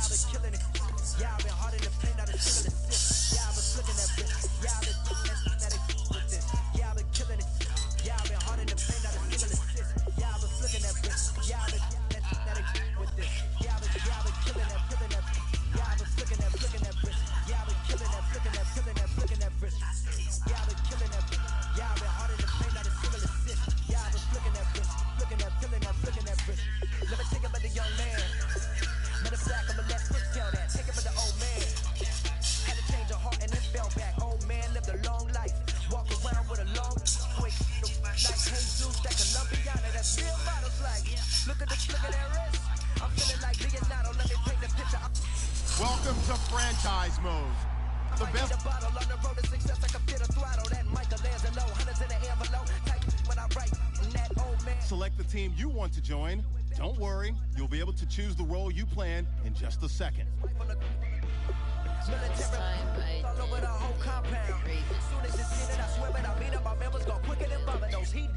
I've been killing it. Yeah, I've been hard in the paint, not a single assist. Yeah, I've been flicking that bitch. Yeah, I've been with this. Yeah, I've been killing it. Yeah, I've been hard in the paint, not a single assist. Yeah, I've been flicking that bitch. Yeah, I've been with this. Yeah, I've been killing that, killing that. Yeah, I've been flicking that bitch. Yeah, I've been killing that, flicking that, flicking that bitch. Yeah, I've been killing that. Yeah, I've been hard in the paint, not a single assist. Yeah, I've been flicking that bitch, flicking that, killing that, flicking that bitch. Let me take it about the young man. Matter of fact, I'ma let Fritz tell that. Take it for the old man. Had to change her heart and then fell back. Old man lived a long life. Walk around with a long, quick, like Jesus, that Colombiana. That's real models like. Look at the flick of that wrist. I'm feeling like Leonardo. Let me paint the picture. Welcome to franchise mode. The best. A bottle on the road to success. I can fit a throttle. That Michelangelo, hundreds in the envelope. Type when I write. That old man. Select the team you want to join. Don't worry, you'll be able to choose the role you plan in just a second. This time I all over the whole compound. As soon as it's in it, I swear it. I mean up, my members go quicker than dominoes. He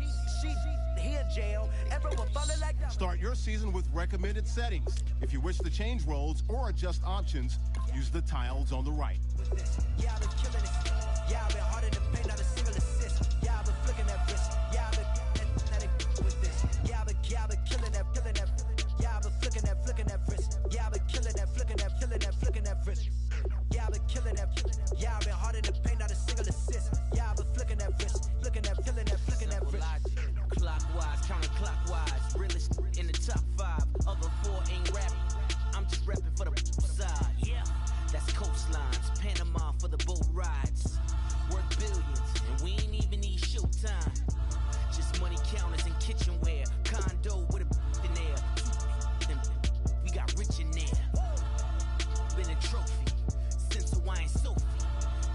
in jail. Everyone falling like that. Start your season with recommended settings. If you wish to change roles or adjust options, use the tiles on the right. Yeah, I've been killing it. Yeah, I've been hard in the paint, not a single assist. Yeah, I've been flicking that bitch. Yeah, I've been with this. Yeah, I've been killing that, killing that. Yeah, I've been flicking that wrist. Yeah, I've been killing that, flicking that, flicking that wrist. Yeah, I've been killing that. Yeah, I've been hard in the paint, not a single assist. Yeah, I've been flicking that wrist, flicking that, flicking that wrist. Clockwise, counterclockwise, realest in the top 5. Other 4 ain't rapping. I'm just rapping for the side. Yeah, that's coastlines, Panama for the boat rides. Worth billions, and we ain't even need showtime. Just money counters and kitchenware, condo with a in there. We got rich in there. Been a trophy since Hawaiian Sophie.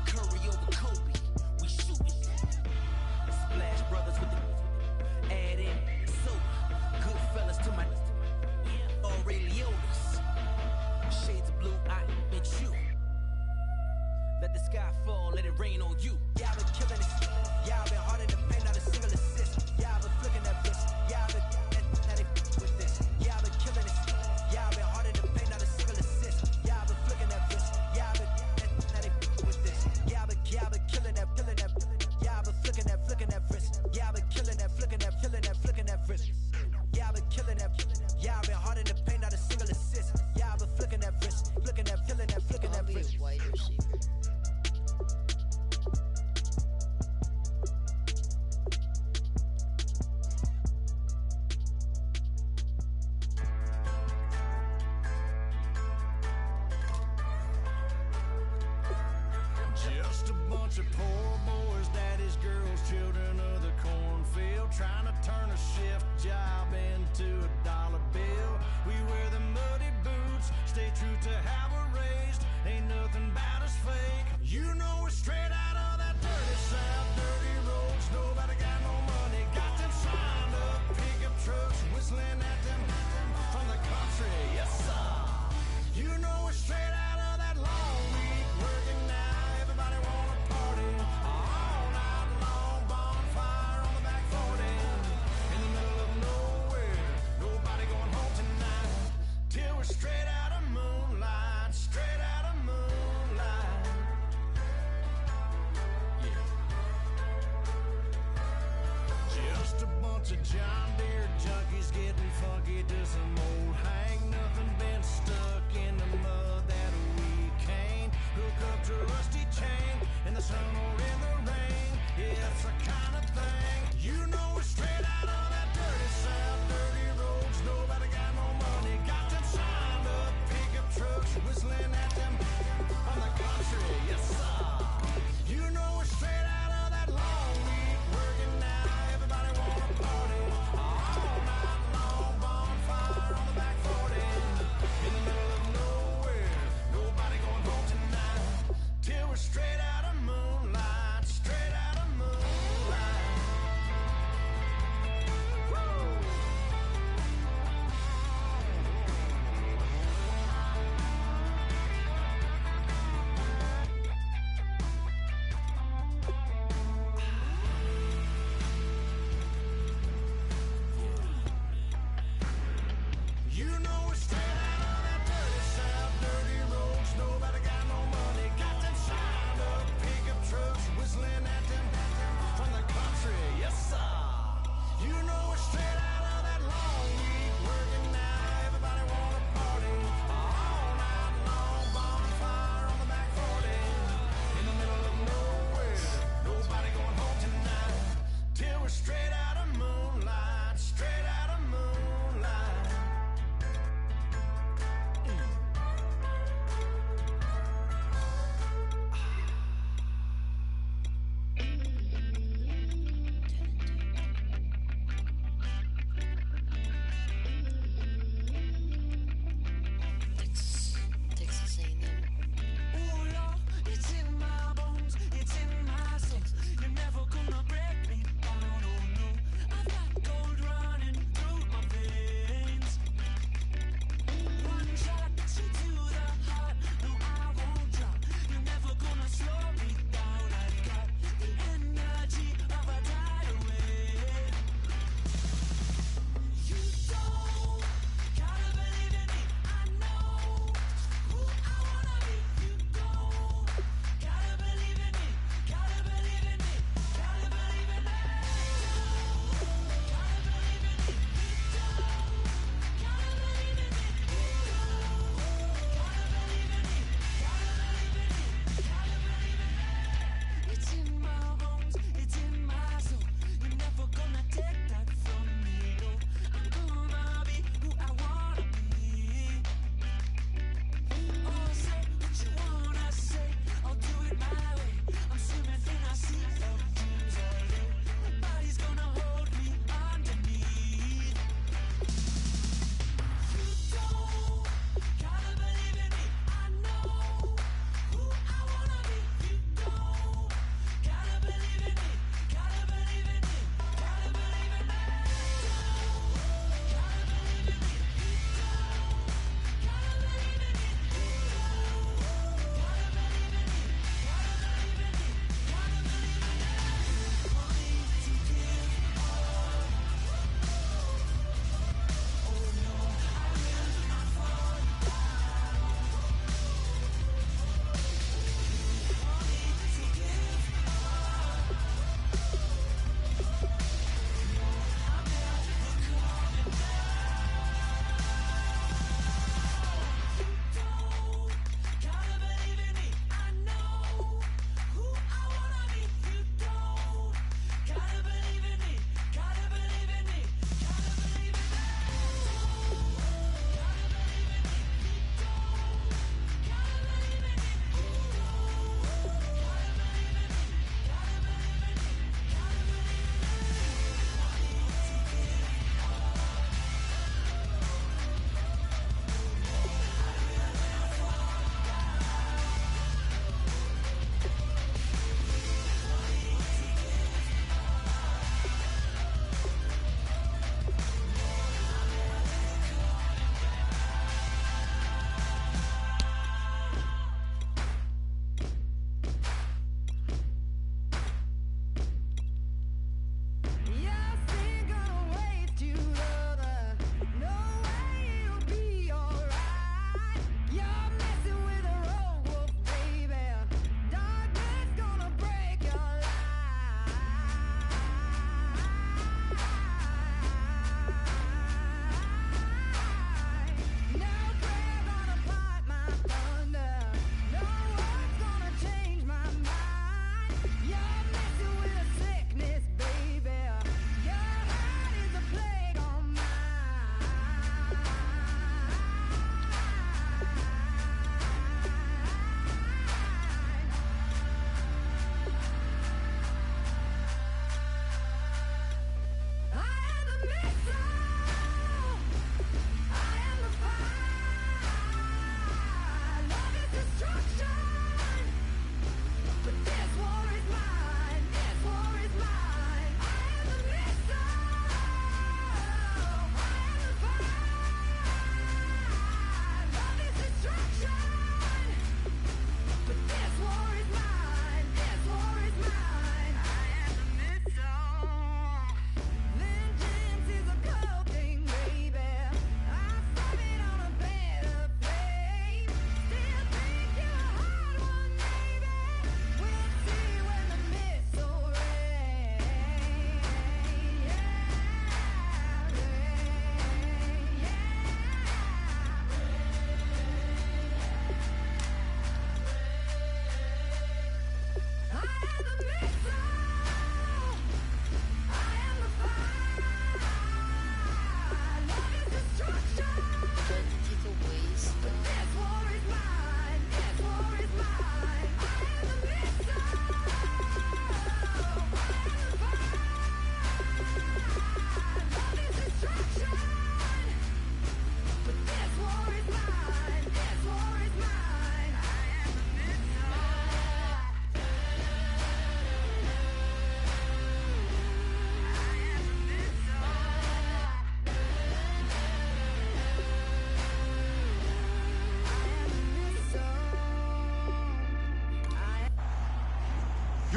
Curry over Kobe, we shootin'. Splash Brothers with the add in soda. Good fellas to my Aureliotis. Shades of blue, I admit you. Let the sky fall, let it rain on you. Yeah, I've been killing it. Yeah, I've been hard in the paint, not a single assist. Yeah, I've been flicking that bitch. Yeah, I've been with this. Yeah, I've been killing it. Yeah, I've been hard in the paint, not a single assist. Yeah, I've been flicking that bitch. Yeah, I've been with this. Yeah, I've been killing that, Yeah, I've been flicking that wrist. Yeah, I've been killing that, flicking that wrist. Yeah, I've been killing that. Yeah, I've been hard in the paint, not a single assist. Yeah, I've been flicking that wrist, flicking that wrist. wide receiver. Just a bunch of poor boys, daddies, girls, children of the cornfield, trying to turn a shift job into a dollar bill. We wear the muddy boots, stay true to how we're raised. Ain't nothing about us fake. You know we're straight out of that dirty south, dirty roads. Nobody got no money, got them signed up, pickup trucks whistling at them from the country. Yes sir. You know we're straight out of that long week working now. Everybody wanna party all night long. Bonfire on the back 40 in the middle of nowhere. Nobody going home tonight till we're straight out of moonlight. Straight out of moonlight. Yeah. Just a bunch of John Deere junkies getting funky to some old hang. Nothing been stuck in the mud that we can't hook up to a rusty chain in the sun or in the rain. Yeah, it's the kind of thing. You know we're straight out of that dirty south, dirty roads. Nobody got no money, got them signed up, pickup trucks whistling at them from the country. Yes sir. You know we're straight out of that long week working now. Everybody wanna party all night long. Bonfire on the back 40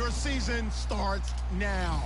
Your season starts now.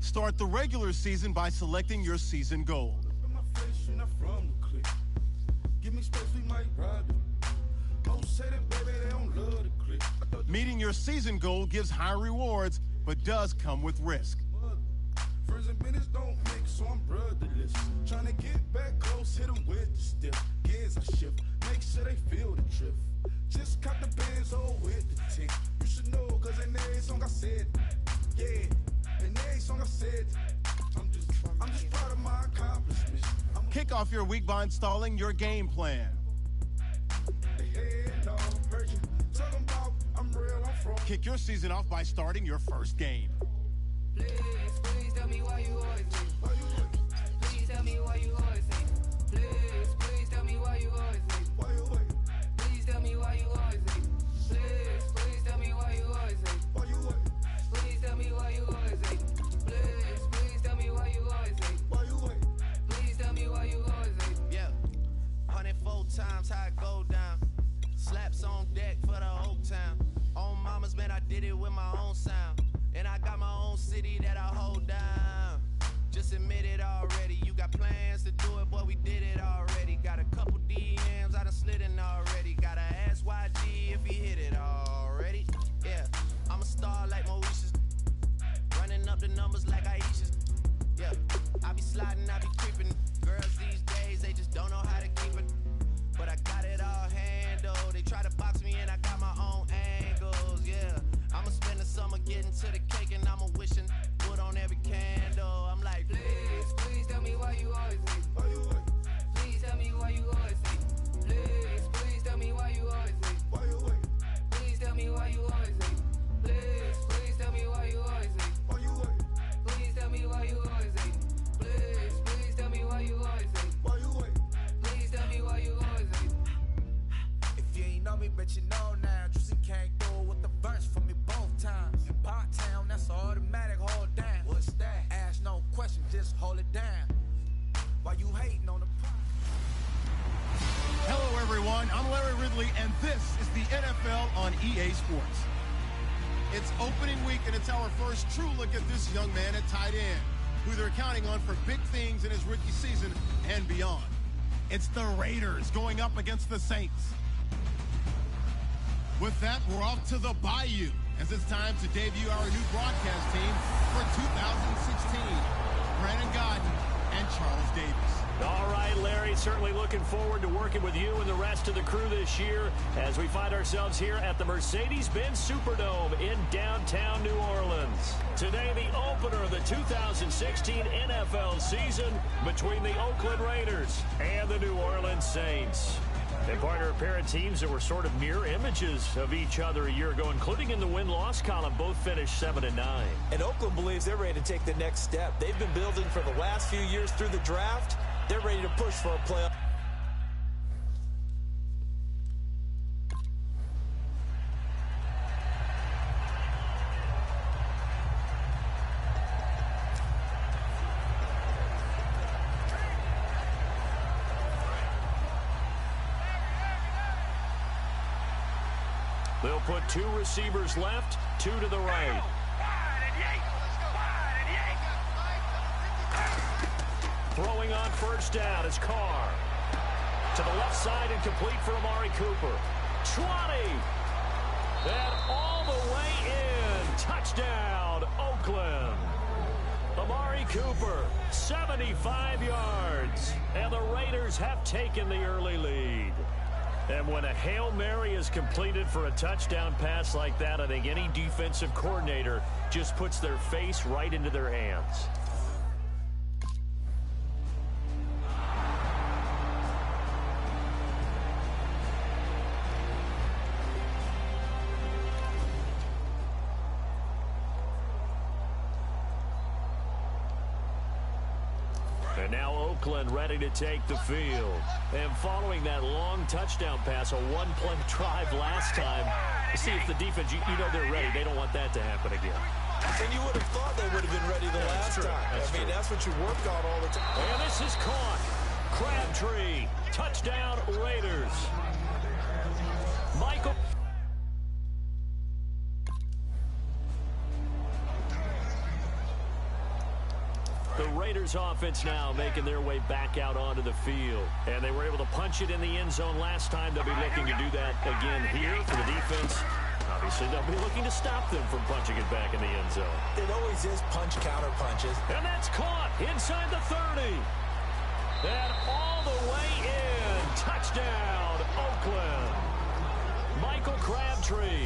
Start the regular season by selecting your season goal. Meeting your season goal gives high rewards, but does come with risk. Friends and minutes don't mix, so I'm brotherless. Trying to get back close, hit them with the stiff. Gears I shift, make sure they feel the drift. Just caught the bands all with the tick. You should know, cause in every song I said, yeah. In every song I said, I'm just proud of my accomplishments. Kick off your week by installing your game plan. Kick your season off by starting your first game. Please tell me why you always leave. Please tell me why you always leave. Please tell me why you always leave. Please tell me why you always leave. Please tell me why you always leave. Please tell me why you always leave. Please tell me why you always leave. Please tell me why you always leave. Yeah, 104 times how it go down. Slaps on deck for the whole town. On mamas, man, I did it with my own sound. And I got my own city that I hold down. Just admit it already. You got plans to do it, boy, we did it already. Got a couple DMs, I done slid in already. Gotta ask YG if he hit it already. Yeah, I'm a star like Mauritius. Running up the numbers like Aisha's. Yeah, I be sliding, I be creeping. Girls these days, they just don't know how to keep it. But I got it all handled. They try to box me in, I got my own angles, yeah. I'ma spend the summer getting to the cake and I'ma wishing wood on every candle. I'm like, Please tell me why you always leave. Please tell me why you always leave. Please tell me why you always leave. Please tell me why you always leave. Please tell me why you always leave. Please tell me why you always leave. Please tell me why you always leave. Please tell me why you always leave. If you ain't know me, bet you know now. Juicy came through with the verse for me both times. In Pot Town, that's automatic, hold down. What's that? Ask no question, just hold it down. Why you hating on the Hello, everyone. I'm Larry Ridley, and this is the NFL on EA Sports. It's opening week, and it's our first true look at this young man at tight end, who they're counting on for big things in his rookie season and beyond. It's the Raiders going up against the Saints. With that, we're off to the Bayou, as it's time to debut our new broadcast team for 2016. Brandon Godden and Charles Davis. All right, Larry, certainly looking forward to working with you and the rest of the crew this year as we find ourselves here at the Mercedes-Benz Superdome in downtown New Orleans. Today, the opener of the 2016 NFL season between the Oakland Raiders and the New Orleans Saints. They partner a pair of teams that were sort of mirror images of each other a year ago, including in the win-loss column. Both finished 7-9. And Oakland believes they're ready to take the next step. They've been building for the last few years through the draft. They're ready to push for a playoff. They'll put two receivers left, two to the right. Throwing on first down is Carr. To the left side and complete for Amari Cooper. 20. And all the way in. Touchdown, Oakland. Amari Cooper, 75 yards. And the Raiders have taken the early lead. And when a Hail Mary is completed for a touchdown pass like that, I think any defensive coordinator just puts their face right into their hands. And now Oakland ready to take the field. And following that long touchdown pass, a one-play drive last time, see if the defense, you know they're ready. They don't want that to happen again. And you would have thought they would have been ready the last time. That's what you work on all the time. And this is caught. Crabtree, touchdown Raiders. Michael. The Raiders offense now making their way back out onto the field. And they were able to punch it in the end zone last time. They'll be looking to do that again here for the defense. Obviously, they'll be looking to stop them from punching it back in the end zone. It always is punch, counter punches. And that's caught inside the 30. And all the way in. Touchdown, Oakland. Michael Crabtree.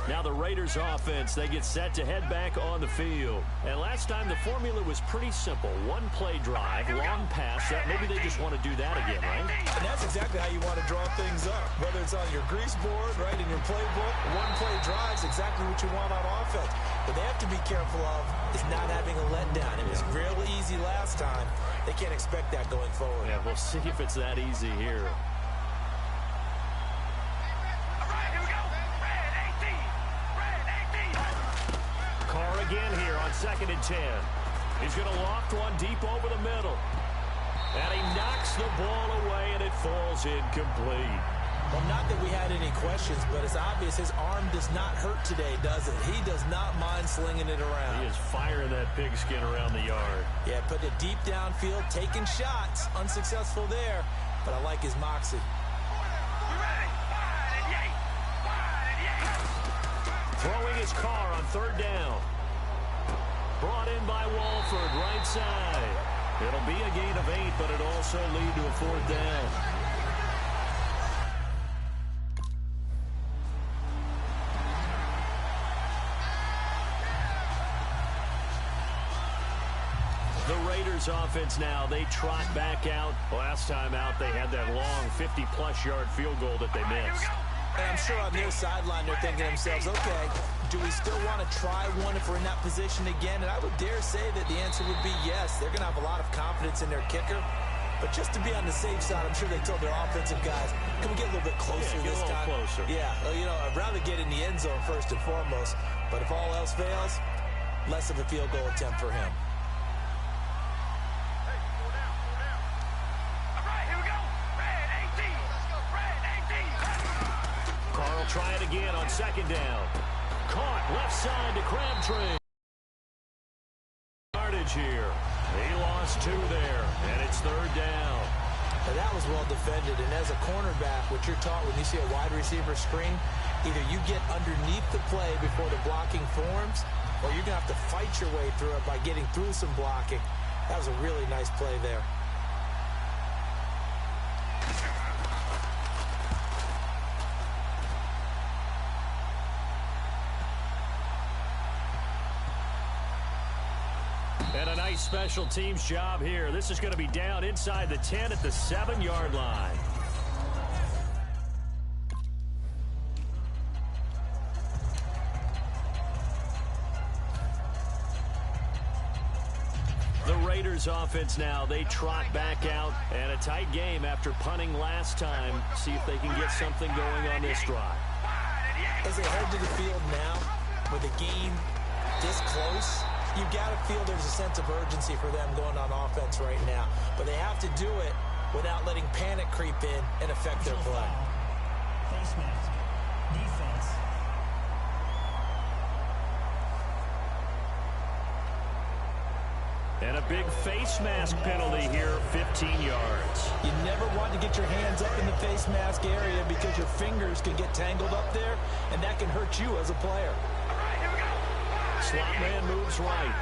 Now the Raiders offense, they get set to head back on the field. And last time the formula was pretty simple. One play drive, long pass. Maybe they just want to do that again, right? And that's exactly how you want to draw things up. Whether it's on your grease board, right, in your playbook, one play drive is exactly what you want on offense. What they have to be careful of is not having a letdown. It was real easy last time. They can't expect that going forward. Yeah, we'll see if it's that easy here. Again here on 2nd and 10. He's going to loft one deep over the middle. And he knocks the ball away, and it falls incomplete. Well, not that we had any questions, but it's obvious his arm does not hurt today, does it? He does not mind slinging it around. He is firing that pigskin around the yard. Yeah, putting it deep downfield, taking shots. Unsuccessful there, but I like his moxie. Throwing his car on 3rd down. Brought in by Walford, right side. It'll be a gain of 8, but it'll also lead to a 4th down. The Raiders offense now, they trot back out. Last time out, they had that long 50-plus yard field goal that they missed. And I'm sure on their sideline they're thinking to themselves, okay, do we still want to try one if we're in that position again? And I would dare say that the answer would be yes. They're going to have a lot of confidence in their kicker. But just to be on the safe side, I'm sure they told their offensive guys, can we get a little bit closer this time? Closer. Yeah, you know, I'd rather get in the end zone first and foremost. But if all else fails, less of a field goal attempt for him. Try it again on 2nd down. Caught left side to Crabtree. Yardage here. He lost 2 there, and it's 3rd down. Now that was well defended, and as a cornerback, what you're taught when you see a wide receiver screen, either you get underneath the play before the blocking forms, or you're going to have to fight your way through it by getting through some blocking. That was a really nice play there. And a nice special teams job here. This is going to be down inside the 10 at the 7-yard line. The Raiders offense now, they trot back out, and a tight game after punting last time. See if they can get something going on this drive. As they head to the field now, with a game this close, you've got to feel there's a sense of urgency for them going on offense right now. But they have to do it without letting panic creep in and affect their play. Face mask. Defense. And And a big face mask penalty here, 15 yards. You never want to get your hands up in the face mask area because your fingers can get tangled up there, and that can hurt you as a player. Slot man moves right.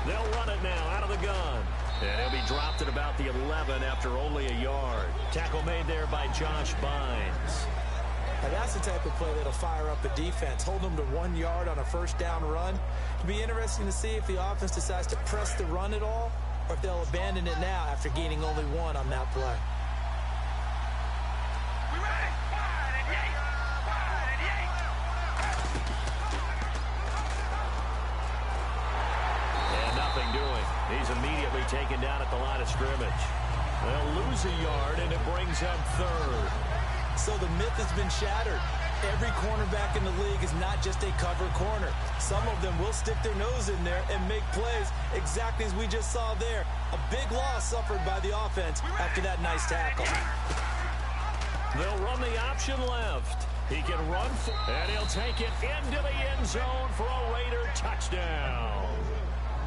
They'll run it now out of the gun. And he'll be dropped at about the 11 after only a yard. Tackle made there by Josh Bynes. Now that's the type of play that'll fire up the defense. Hold them to 1 yard on a first down run. It'll be interesting to see if the offense decides to press the run at all, or if they'll abandon it now after gaining only 1 on that play. And nothing doing. He's immediately taken down at the line of scrimmage. They'll lose a yard, and it brings up third. So the myth has been shattered. Every cornerback in the league is not just a cover corner. Some of them will stick their nose in there and make plays exactly as we just saw there. A big loss suffered by the offense after that nice tackle. They'll run the option left. He can run, and he'll take it into the end zone for a Raider touchdown.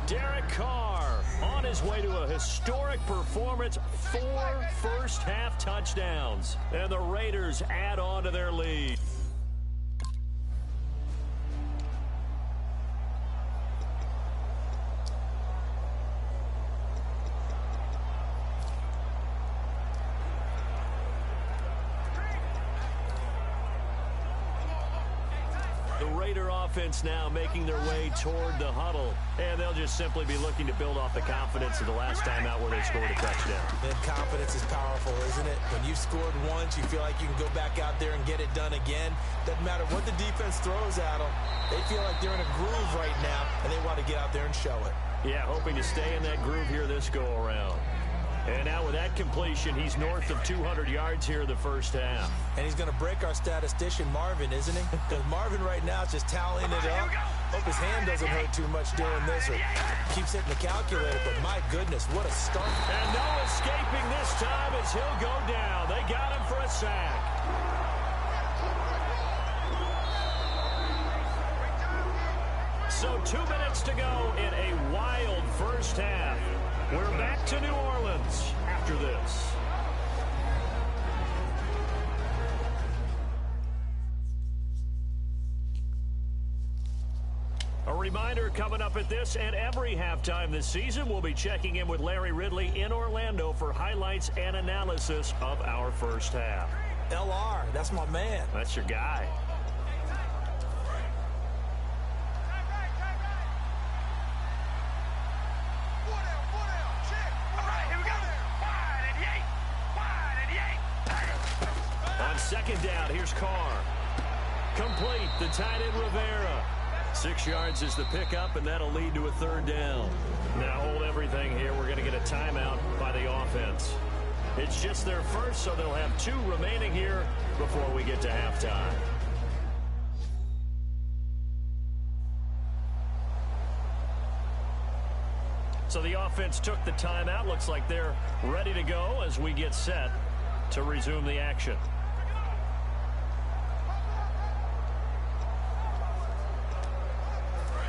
Derek Carr on his way to a historic performance, 4 first-half touchdowns. And the Raiders add on to their lead. Offense now making their way toward the huddle, and they'll just simply be looking to build off the confidence of the last time out where they scored a touchdown. And confidence is powerful, isn't it? When you've scored once, you feel like you can go back out there and get it done again. Doesn't matter what the defense throws at them. They feel like they're in a groove right now, and they want to get out there and show it. Yeah, hoping to stay in that groove here this go-around. And now with that completion, he's north of 200 yards here in the first half. And he's going to break our statistician, Marvin, isn't he? Because Marvin right now is just tallying it up. Hope his hand doesn't hurt too much doing this or keeps hitting the calculator. But my goodness, what a start. And no escaping this time as he'll go down. They got him for a sack. So 2 minutes to go in a wild first half. We're back to New Orleans after this. A reminder coming up at this and every halftime this season, we'll be checking in with Larry Ridley in Orlando for highlights and analysis of our first half. LR, that's my man. That's your guy. Second down, here's Carr. Complete, the tight end Rivera. 6 yards is the pickup, and that'll lead to a third down. Now hold everything here. We're going to get a timeout by the offense. It's just their first, so they'll have 2 remaining here before we get to halftime. So the offense took the timeout. Looks like they're ready to go as we get set to resume the action.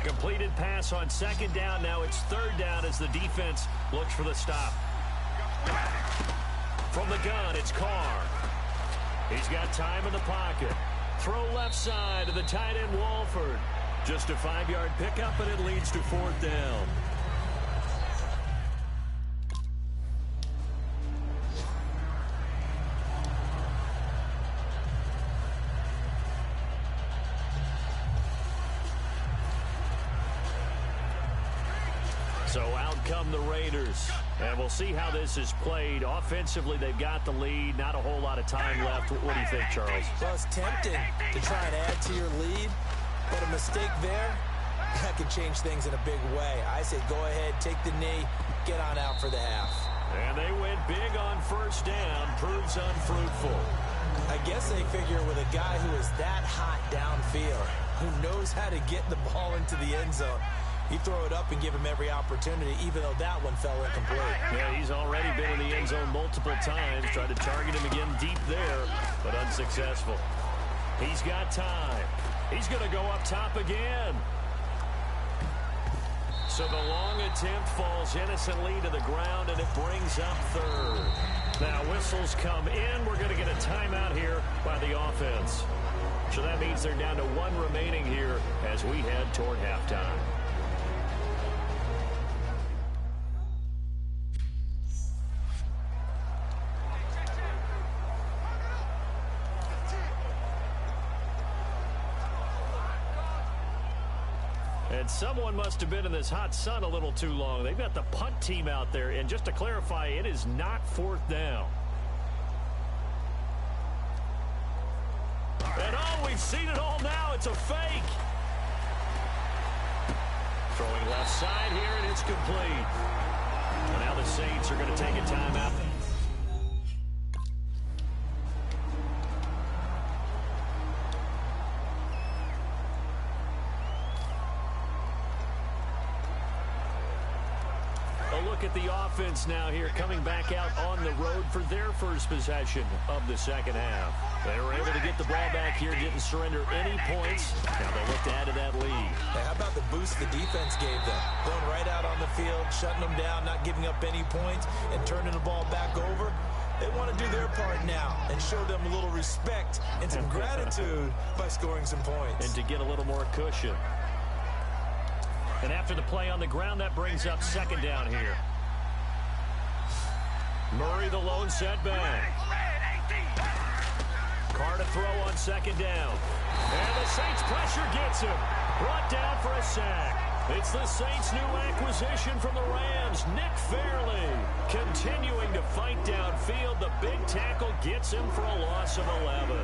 Completed pass on second down. Now it's third down as the defense looks for the stop. From the gun, it's Carr. He's got time in the pocket. Throw left side to the tight end Walford. Just a 5-yard pickup, and it leads to fourth down. So out come the Raiders, and we'll see how this is played. Offensively, they've got the lead. Not a whole lot of time left. What do you think, Charles? Well, it's tempting to try and add to your lead, but a mistake there, that could change things in a big way. I say go ahead, take the knee, get on out for the half. And they went big on first down. Proves unfruitful. I guess they figure with a guy who is that hot downfield, who knows how to get the ball into the end zone, you throw it up and give him every opportunity, even though that one fell incomplete. Yeah, he's already been in the end zone multiple times. Tried to target him again deep there, but unsuccessful. He's got time. He's going to go up top again. So the long attempt falls innocently to the ground, and it brings up third. Now whistles come in. We're going to get a timeout here by the offense. So that means they're down to one remaining here as we head toward halftime. And someone must have been in this hot sun a little too long. They've got the punt team out there. And just to clarify, it is not fourth down. And oh, we've seen it all now. It's a fake. Throwing left side here, and it's complete. And now the Saints are going to take a timeout. At the offense now here, coming back out on the road for their first possession of the second half. They were able to get the ball back here, didn't surrender any points. Now they look to add to that lead. Hey, how about the boost the defense gave them? Going right out on the field, shutting them down, not giving up any points, and turning the ball back over. They want to do their part now and show them a little respect and some gratitude by scoring some points. And to get a little more cushion. And after the play on the ground, that brings up second down here. Murray the lone setback. Carr to throw on second down. And the Saints pressure gets him. Brought down for a sack. It's the Saints' new acquisition from the Rams, Nick Fairley. Continuing to fight downfield. The big tackle gets him for a loss of 11.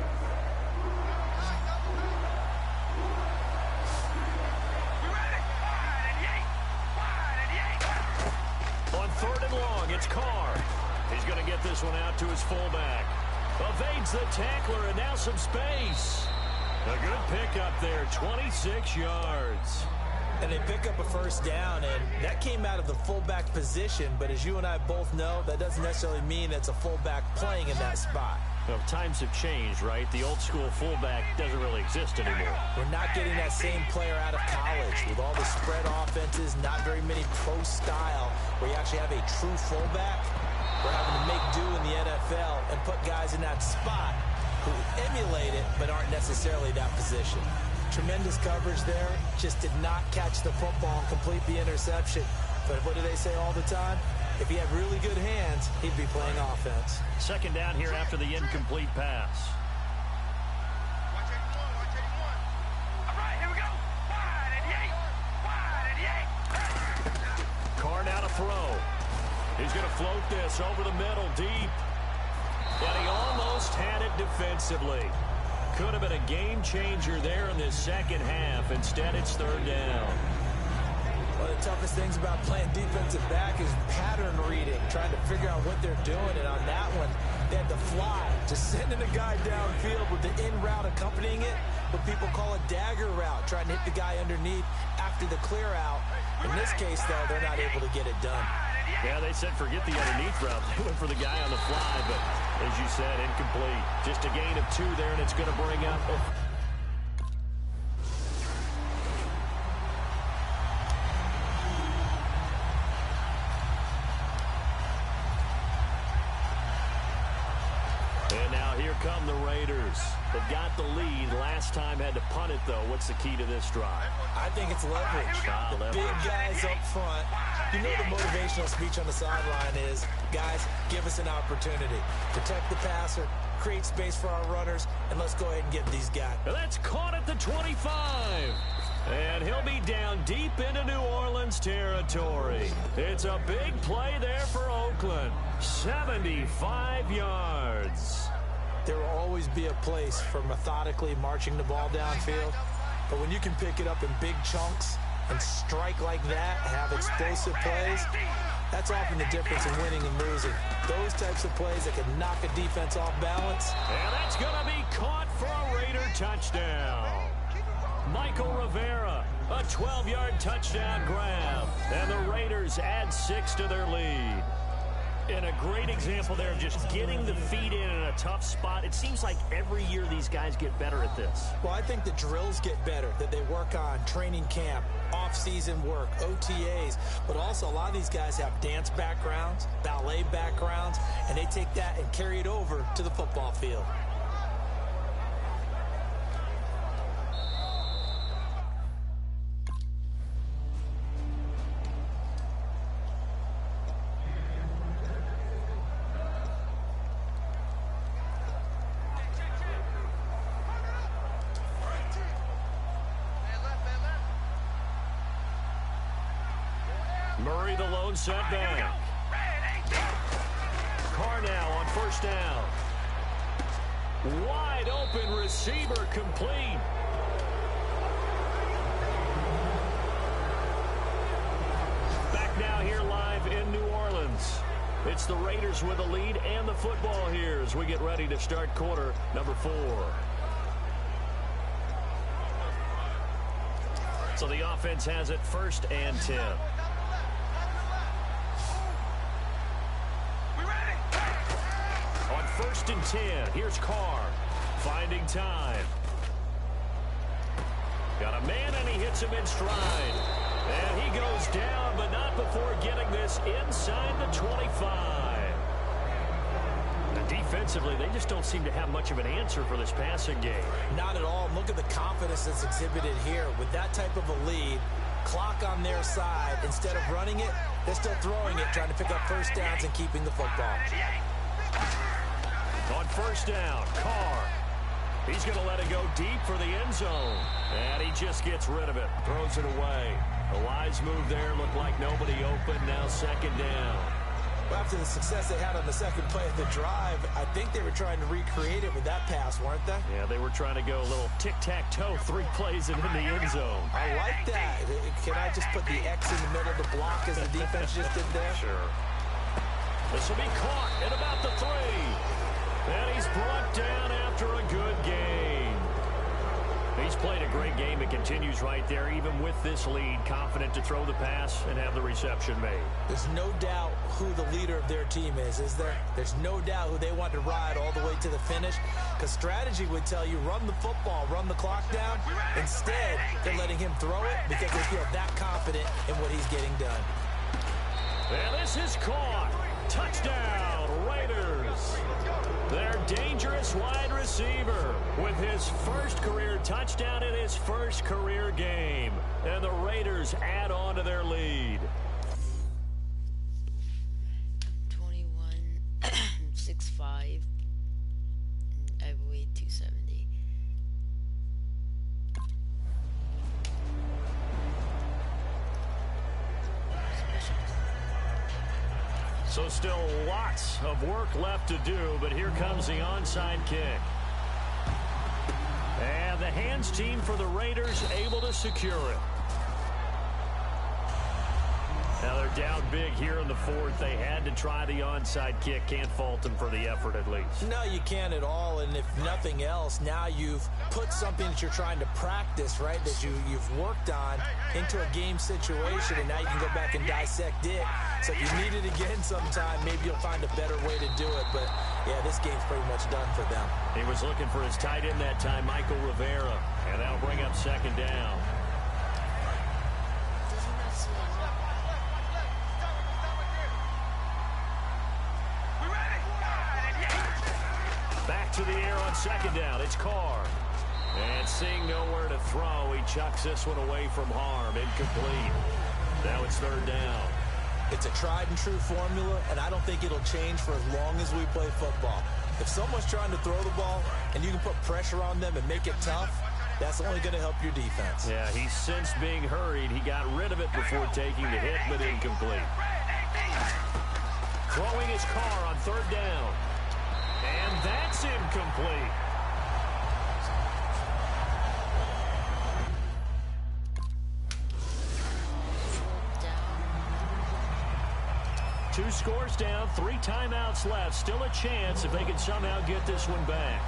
On third and long, it's Carr. He's going to get this one out to his fullback. Evades the tackler, and now some space. A good pickup there, 26 yards. And they pick up a first down, and that came out of the fullback position. But as you and I both know, that doesn't necessarily mean that's a fullback playing in that spot. Well, times have changed, right? The old school fullback doesn't really exist anymore. We're not getting that same player out of college with all the spread offenses, not very many pro style, where you actually have a true fullback. We're having to make do in the NFL and put guys in that spot who emulate it but aren't necessarily that position. Tremendous coverage there. Just did not catch the football and complete the interception. But what do they say all the time? If he had really good hands, he'd be playing offense. Second down here after the incomplete pass. All right, here we go. Wide and yank. Wide and yank. Carr now to throw. He's going to float this over the middle deep. And he almost had it defensively. Could have been a game changer there in this second half. Instead, it's third down. One of the toughest things about playing defensive back is pattern reading, trying to figure out what they're doing. And on that one, they had to fly, just sending a guy downfield with the in route accompanying it, what people call a dagger route, trying to hit the guy underneath after the clear out. In this case, though, they're not able to get it done. Yeah, they said forget the underneath route. They went for the guy on the fly, but as you said, incomplete. Just a gain of 2 there, and it's going to bring up... And now here come the Raiders. They've got the lead. Last time had to punt it, though. What's the key to this drive? I think it's leverage. The big guys up front. You know the motivational speech on the sideline is, guys, give us an opportunity. Protect the passer, create space for our runners, and let's go ahead and get these guys. That's caught at the 25. And he'll be down deep into New Orleans territory. It's a big play there for Oakland. 75 yards. There will always be a place for methodically marching the ball downfield. But when you can pick it up in big chunks and strike like that, have explosive plays, that's often the difference in winning and losing. Those types of plays that can knock a defense off balance. And that's going to be caught for a Raider touchdown. Michael Rivera, a 12-yard touchdown grab. And the Raiders add 6 to their lead. And a great example there of just getting the feet in a tough spot. It seems like every year these guys get better at this. Well, I think the drills get better that they work on, training camp, off-season work, OTAs, but also a lot of these guys have dance backgrounds, ballet backgrounds, and they take that and carry it over to the football field. Murray, the lone setback. Carr now on first down. Wide open receiver complete. Back now here live in New Orleans. It's the Raiders with a lead and the football here as we get ready to start quarter number 4. So the offense has it 1st and 10. On 1st and 10, here's Carr finding time. Got a man and he hits him in stride. And he goes down, but not before getting this inside the 25. And defensively, they just don't seem to have much of an answer for this passing game. Not at all. Look at the confidence that's exhibited here. With that type of a lead, clock on their side, instead of running it, they're still throwing it, trying to pick up first downs and keeping the football. On first down, Carr. He's going to let it go deep for the end zone. And he just gets rid of it, throws it away. A wise move there, looked like nobody open, now 2nd down. Well, after the success they had on the second play of the drive, I think they were trying to recreate it with that pass, weren't they? Yeah, they were trying to go a little tic-tac-toe, 3 plays and in the end zone. I like that. Can I just put the X in the middle to block as the defense just did there? Sure. This will be caught at about the 3. And he's brought down after a good game. He's played a great game. It continues right there, even with this lead, confident to throw the pass and have the reception made. There's no doubt who the leader of their team is there? There's no doubt who they want to ride all the way to the finish, because strategy would tell you run the football, run the clock down. Instead, they're letting him throw it because they feel that confident in what he's getting done. And this is caught. Touchdown, Raiders. Their dangerous wide receiver with his first career touchdown in his first career game. And the Raiders add on to their lead. 21-6-5. I weigh 270. So still lots of work left to do, but here comes the onside kick. And the hands team for the Raiders able to secure it. Now they're down big here in the 4th. They had to try the onside kick. Can't fault them for the effort at least. No, you can't at all. And if nothing else, now you've put something that you're trying to practice, right, that you've worked on into a game situation, and now you can go back and dissect it. So if you need it again sometime, maybe you'll find a better way to do it. But, yeah, this game's pretty much done for them. He was looking for his tight end that time, Michael Rivera, and that'll bring up 2nd down. Back to the air on 2nd down. It's Carr. And seeing nowhere to throw, he chucks this one away from harm. Incomplete. Now it's 3rd down. It's a tried and true formula, and I don't think it'll change for as long as we play football. If someone's trying to throw the ball and you can put pressure on them and make it tough, that's only going to help your defense. Yeah, he's since being hurried. He got rid of it before taking the hit, but incomplete. Throwing his Carr on 3rd down. And that's incomplete. Two scores down, 3 timeouts left. Still a chance if they can somehow get this one back.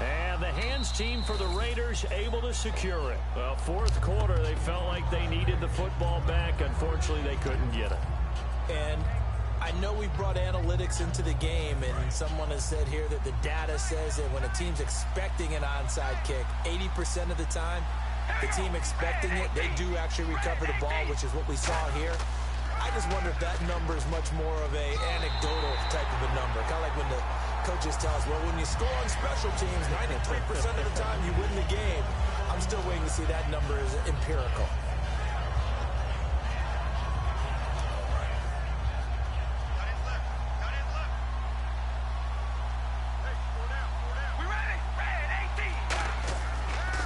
And the hands men's team for the Raiders able to secure it. Well, fourth quarter, they felt like they needed the football back. Unfortunately, they couldn't get it. And I know we brought analytics into the game, and someone has said here that the data says that when a team's expecting an onside kick, 80% of the time, the team expecting it, they do actually recover the ball, which is what we saw here. I just wonder if that number is much more of a anecdotal type of a number. Kind of like when the coaches tell us, well, when you score on special teams, 93% of the time you win the game. I'm still waiting to see that number is empirical.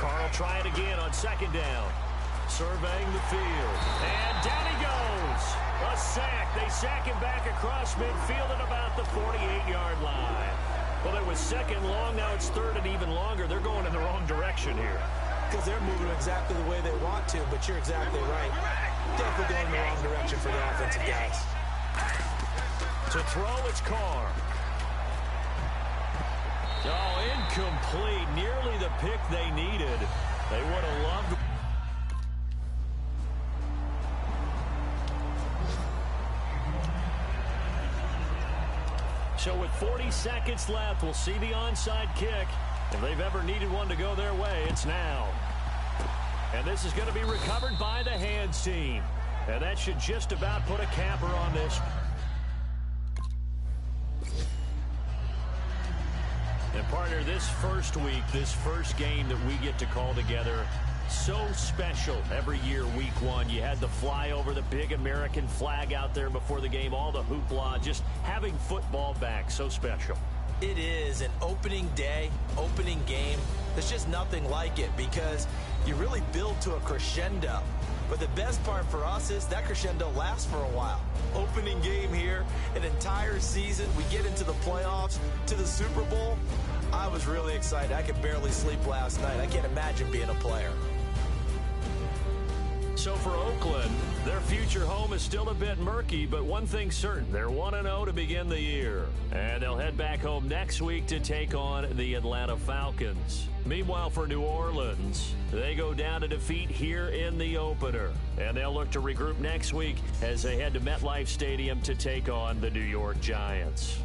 Carl try it again on second down. Surveying the field. And down he goes. A sack. They sack him back across midfield at about the 48-yard line. Well, it was second long. Now it's third and even longer. They're going in the wrong direction here. Because they're moving exactly the way they want to, but you're exactly right. Definitely going in the wrong direction for the offensive guys. To throw, it's Carr. Oh, incomplete. Nearly the pick they needed. They would have loved. So with 40 seconds left, we'll see the onside kick. If they've ever needed one to go their way, it's now. And this is going to be recovered by the hands team. And that should just about put a capper on this. And partner, this first week, this first game that we get to call together, so special every year, week one. You had the flyover, the big American flag out there before the game, all the hoopla, just having football back, so special. It is an opening day, opening game. There's just nothing like it because you really build to a crescendo. But the best part for us is that crescendo lasts for a while. Opening game here, an entire season. We get into the playoffs, to the Super Bowl. I was really excited. I could barely sleep last night. I can't imagine being a player. So for Oakland, their future home is still a bit murky, but one thing's certain. They're 1-0 to begin the year. And they'll head back home next week to take on the Atlanta Falcons. Meanwhile, for New Orleans, they go down to defeat here in the opener. And they'll look to regroup next week as they head to MetLife Stadium to take on the New York Giants.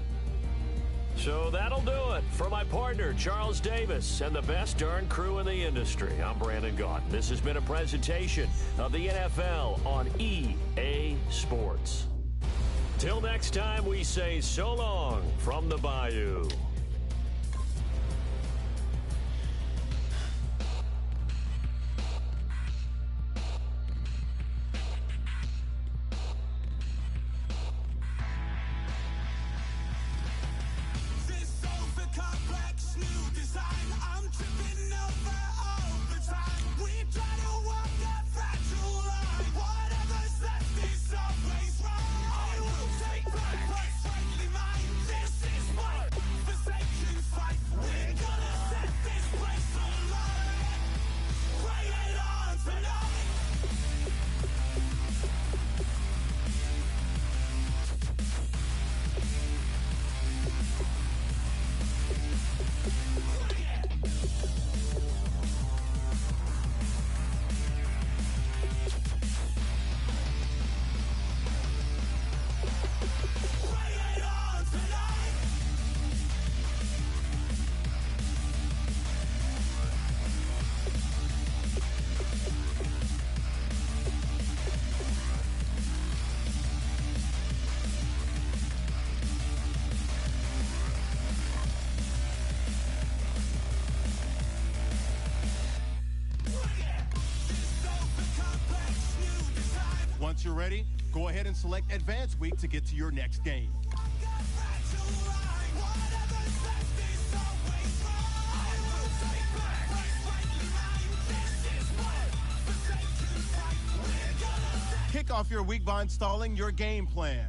So that'll do it. For my partner, Charles Davis, and the best darn crew in the industry, I'm Brandon Gaudin. This has been a presentation of the NFL on EA Sports. Till next time, we say so long from the Bayou. Once you're ready, go ahead and select Advanced Week to get to your next game. Kick off your week by installing your game plan.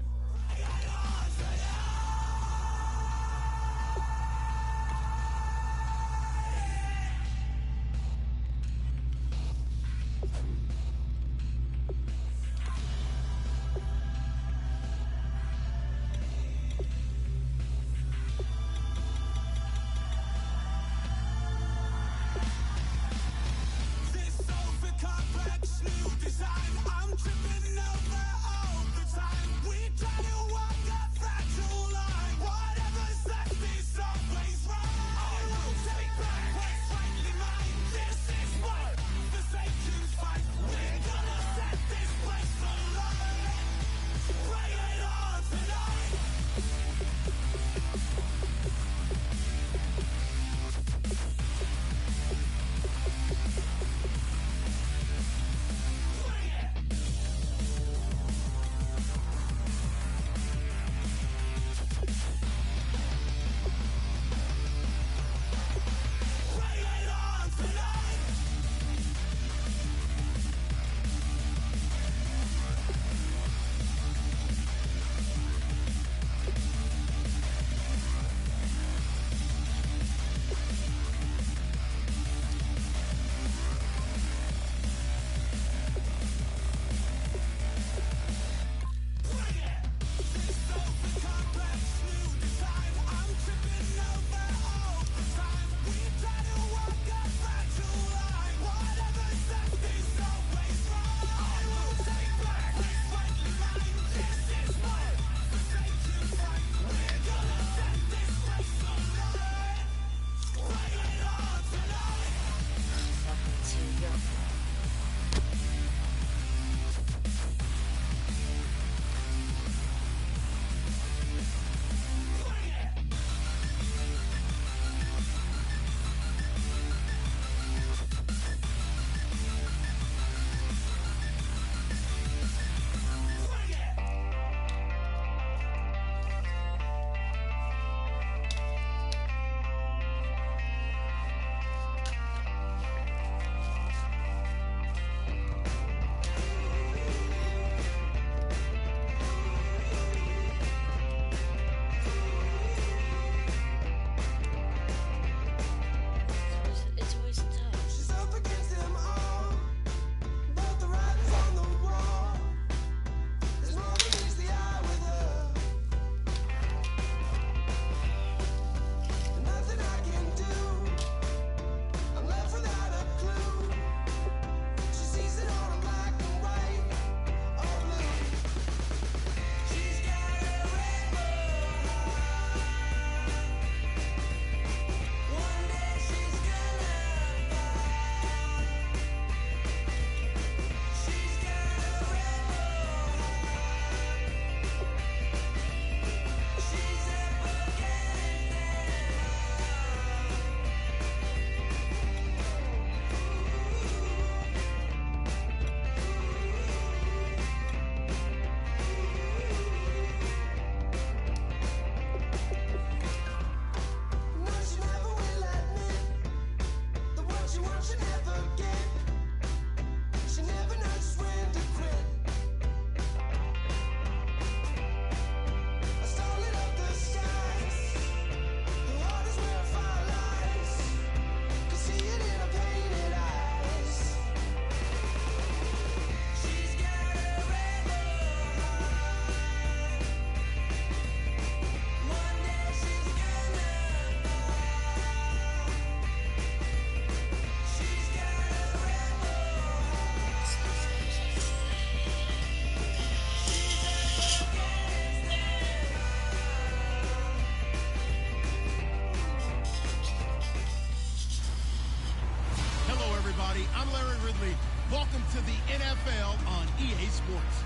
I'm Larry Ridley. Welcome to the NFL on EA Sports.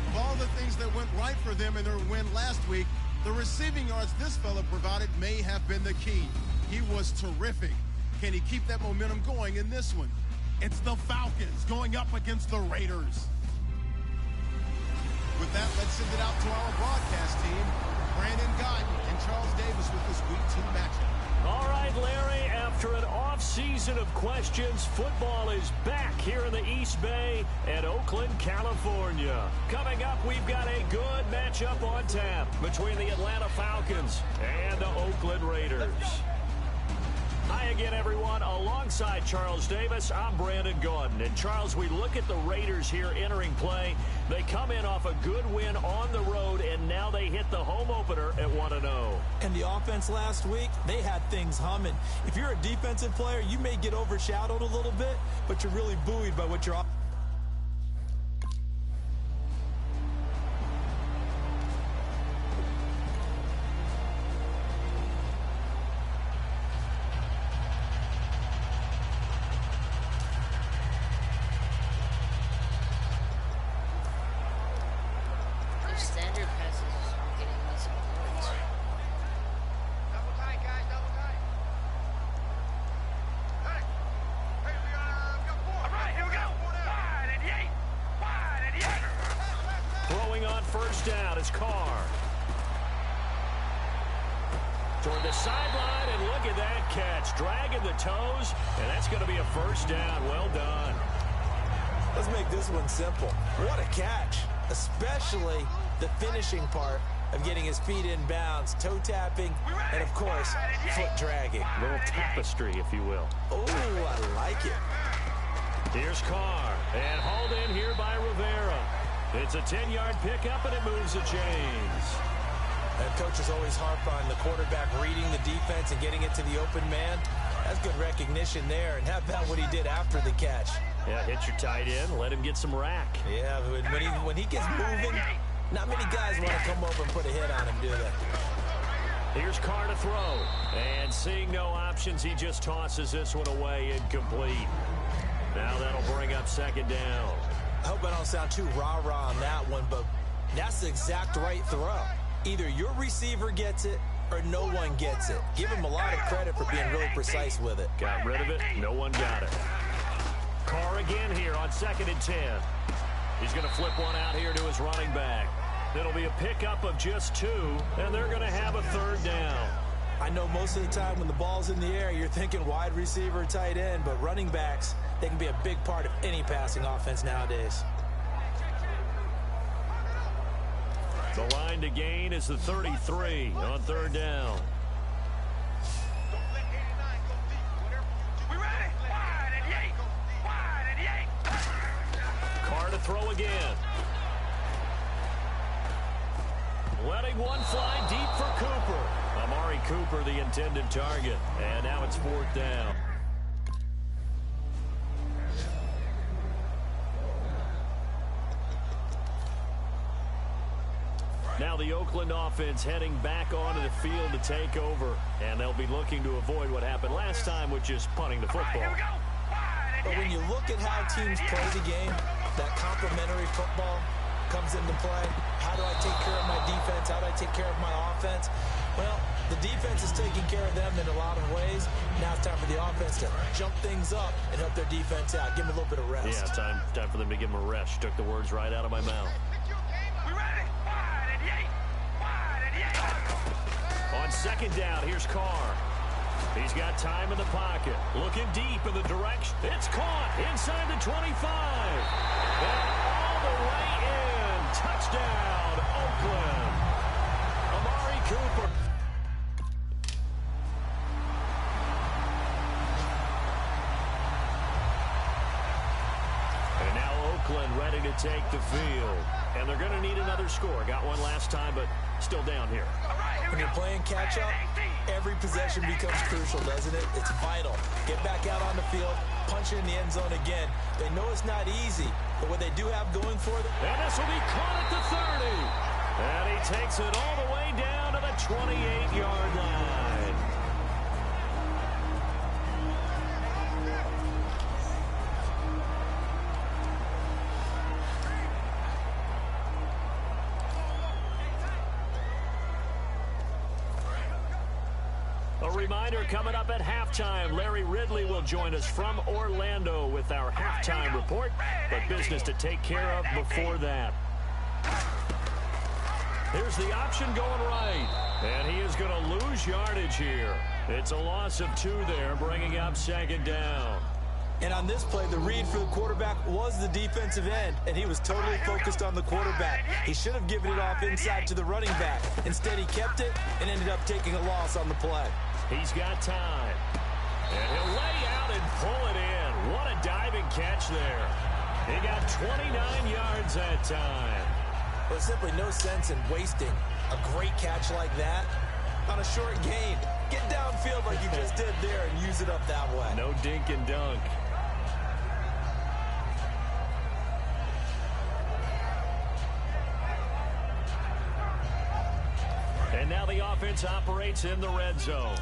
Of all the things that went right for them in their win last week, the receiving yards this fella provided may have been the key. He was terrific. Can he keep that momentum going in this one? It's the Falcons going up against the Raiders. With that, let's send it out to our broadcast team. Brandon Godden and Charles Davis with this Week 2 matchup. All right, Larry, after an off-season of questions, football is back here in the East Bay at Oakland, California. Coming up, we've got a good matchup on tap between the Atlanta Falcons and the Oakland Raiders. Hi again, everyone. Alongside Charles Davis, I'm Brandon Gaudin. And Charles, we look at the Raiders here entering play. They come in off a good win on the road, and now they hit the home opener at 1-0. And the offense last week, they had things humming. If you're a defensive player, you may get overshadowed a little bit, but you're really buoyed by what you're standard passes are getting me some points. Double tight, guys, double tight. Hey, we got 4. All right, here we go. Wide and yay. Wide and yay. Throwing on first down is Carr. Toward the sideline, and look at that catch. Dragging the toes, and that's going to be a first down. Well done. Let's make this one simple. What a catch, especially the finishing part of getting his feet in bounds, toe tapping, and of course, foot dragging. A little tapestry, if you will. Oh, I like it. Here's Carr, and hauled in here by Rivera. It's a 10-yard pickup, and it moves the chains. And coaches always harp on the quarterback reading the defense and getting it to the open man. That's good recognition there. And how about what he did after the catch? Yeah, hit your tight end, let him get some rack. Yeah, when he gets moving, not many guys want to come over and put a hit on him, do they? Here's Carr to throw. And seeing no options, he just tosses this one away incomplete. Now that'll bring up second down. I hope I don't sound too rah-rah on that one, but that's the exact right throw. Either your receiver gets it or no one gets it. Give him a lot of credit for being really precise with it. Got rid of it. No one got it. Carr again here on 2nd and 10. He's going to flip one out here to his running back. It'll be a pickup of just 2, and they're going to have a third down. I know most of the time when the ball's in the air, you're thinking wide receiver, tight end, but running backs, they can be a big part of any passing offense nowadays. The line to gain is the 33 on third down. Carr to throw again. Letting one fly deep for Cooper. Amari Cooper, the intended target. And now it's 4th down. Now the Oakland offense heading back onto the field to take over. And they'll be looking to avoid what happened last time, which is punting the football. But when you look at how teams play the game, that complementary football comes into play. How do I take care of my defense? How do I take care of my offense? Well, the defense is taking care of them in a lot of ways. Now it's time for the offense to jump things up and help their defense out. Give them a little bit of rest. Yeah, time for them to give them a rest. Took the words right out of my mouth. On 2nd down, here's Carr. He's got time in the pocket. Looking deep in the direction. It's caught inside the 25. And all the way in. Touchdown, Oakland. Amari Cooper. And now Oakland ready to take the field. And they're going to need another score. Got one last time, but still down here. When you're playing catch-up, every possession becomes crucial, doesn't it? It's vital. Get back out on the field, punch it in the end zone again. They know it's not easy, but what they do have going for them... And this will be caught at the 30. And he takes it all the way down to the 28-yard line. A reminder coming up at halftime, Larry Ridley will join us from Orlando with our halftime report, but business to take care of before that. Here's the option going right, and he is going to lose yardage here. It's a loss of 2 there, bringing up second down. And on this play, the read for the quarterback was the defensive end, and he was totally focused on the quarterback. He should have given it off inside to the running back. Instead, he kept it and ended up taking a loss on the play. He's got time, and he'll lay out and pull it in. What a diving catch there. He got 29 yards that time. There's simply no sense in wasting a great catch like that on a short gain. Get downfield like you just did there and use it up that way. No dink and dunk. And now the offense operates in the red zone.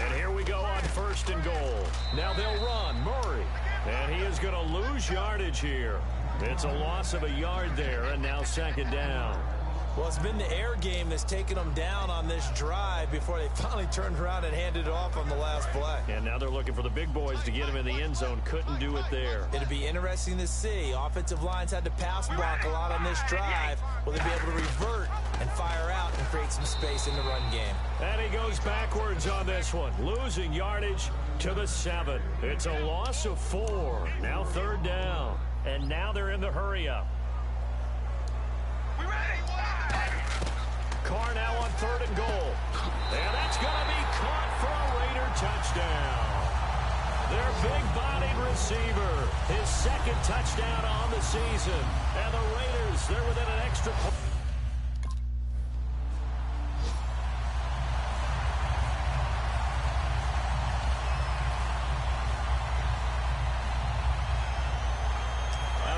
And here we go on 1st and goal. Now they'll run. Murray. And he is going to lose yardage here. It's a loss of a yard there, and now second down. Well, it's been the air game that's taken them down on this drive before they finally turned around and handed it off on the last play. And now they're looking for the big boys to get him in the end zone. Couldn't do it there. It'll be interesting to see. Offensive lines had to pass block a lot on this drive. Will they be able to revert and fire out and create some space in the run game? And he goes backwards on this one, losing yardage to the 7. It's a loss of 4. Now 3rd down. And now they're in the hurry-up. Carr now on 3rd and goal. And that's going to be caught for a Raider touchdown. Their big-bodied receiver, his 2nd touchdown on the season. And the Raiders, they're within an extra point.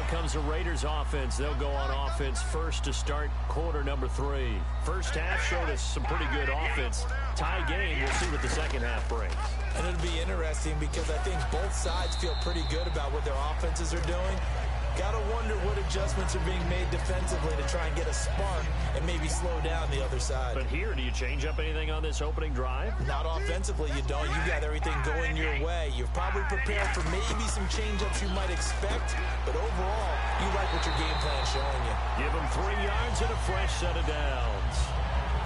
Comes the Raiders offense. They'll go on offense first to start quarter number 3. First half showed us some pretty good offense. Tie game. We'll see what the second half brings. And it'll be interesting because I think both sides feel pretty good about what their offenses are doing. Got to wonder what adjustments are being made defensively to try and get a spark and maybe slow down the other side. But here, do you change up anything on this opening drive? Not offensively, you don't. You got everything going your way. You've probably prepared for maybe some change-ups you might expect, but overall, you like what your game plan's showing you. Give them 3 yards and a fresh set of downs.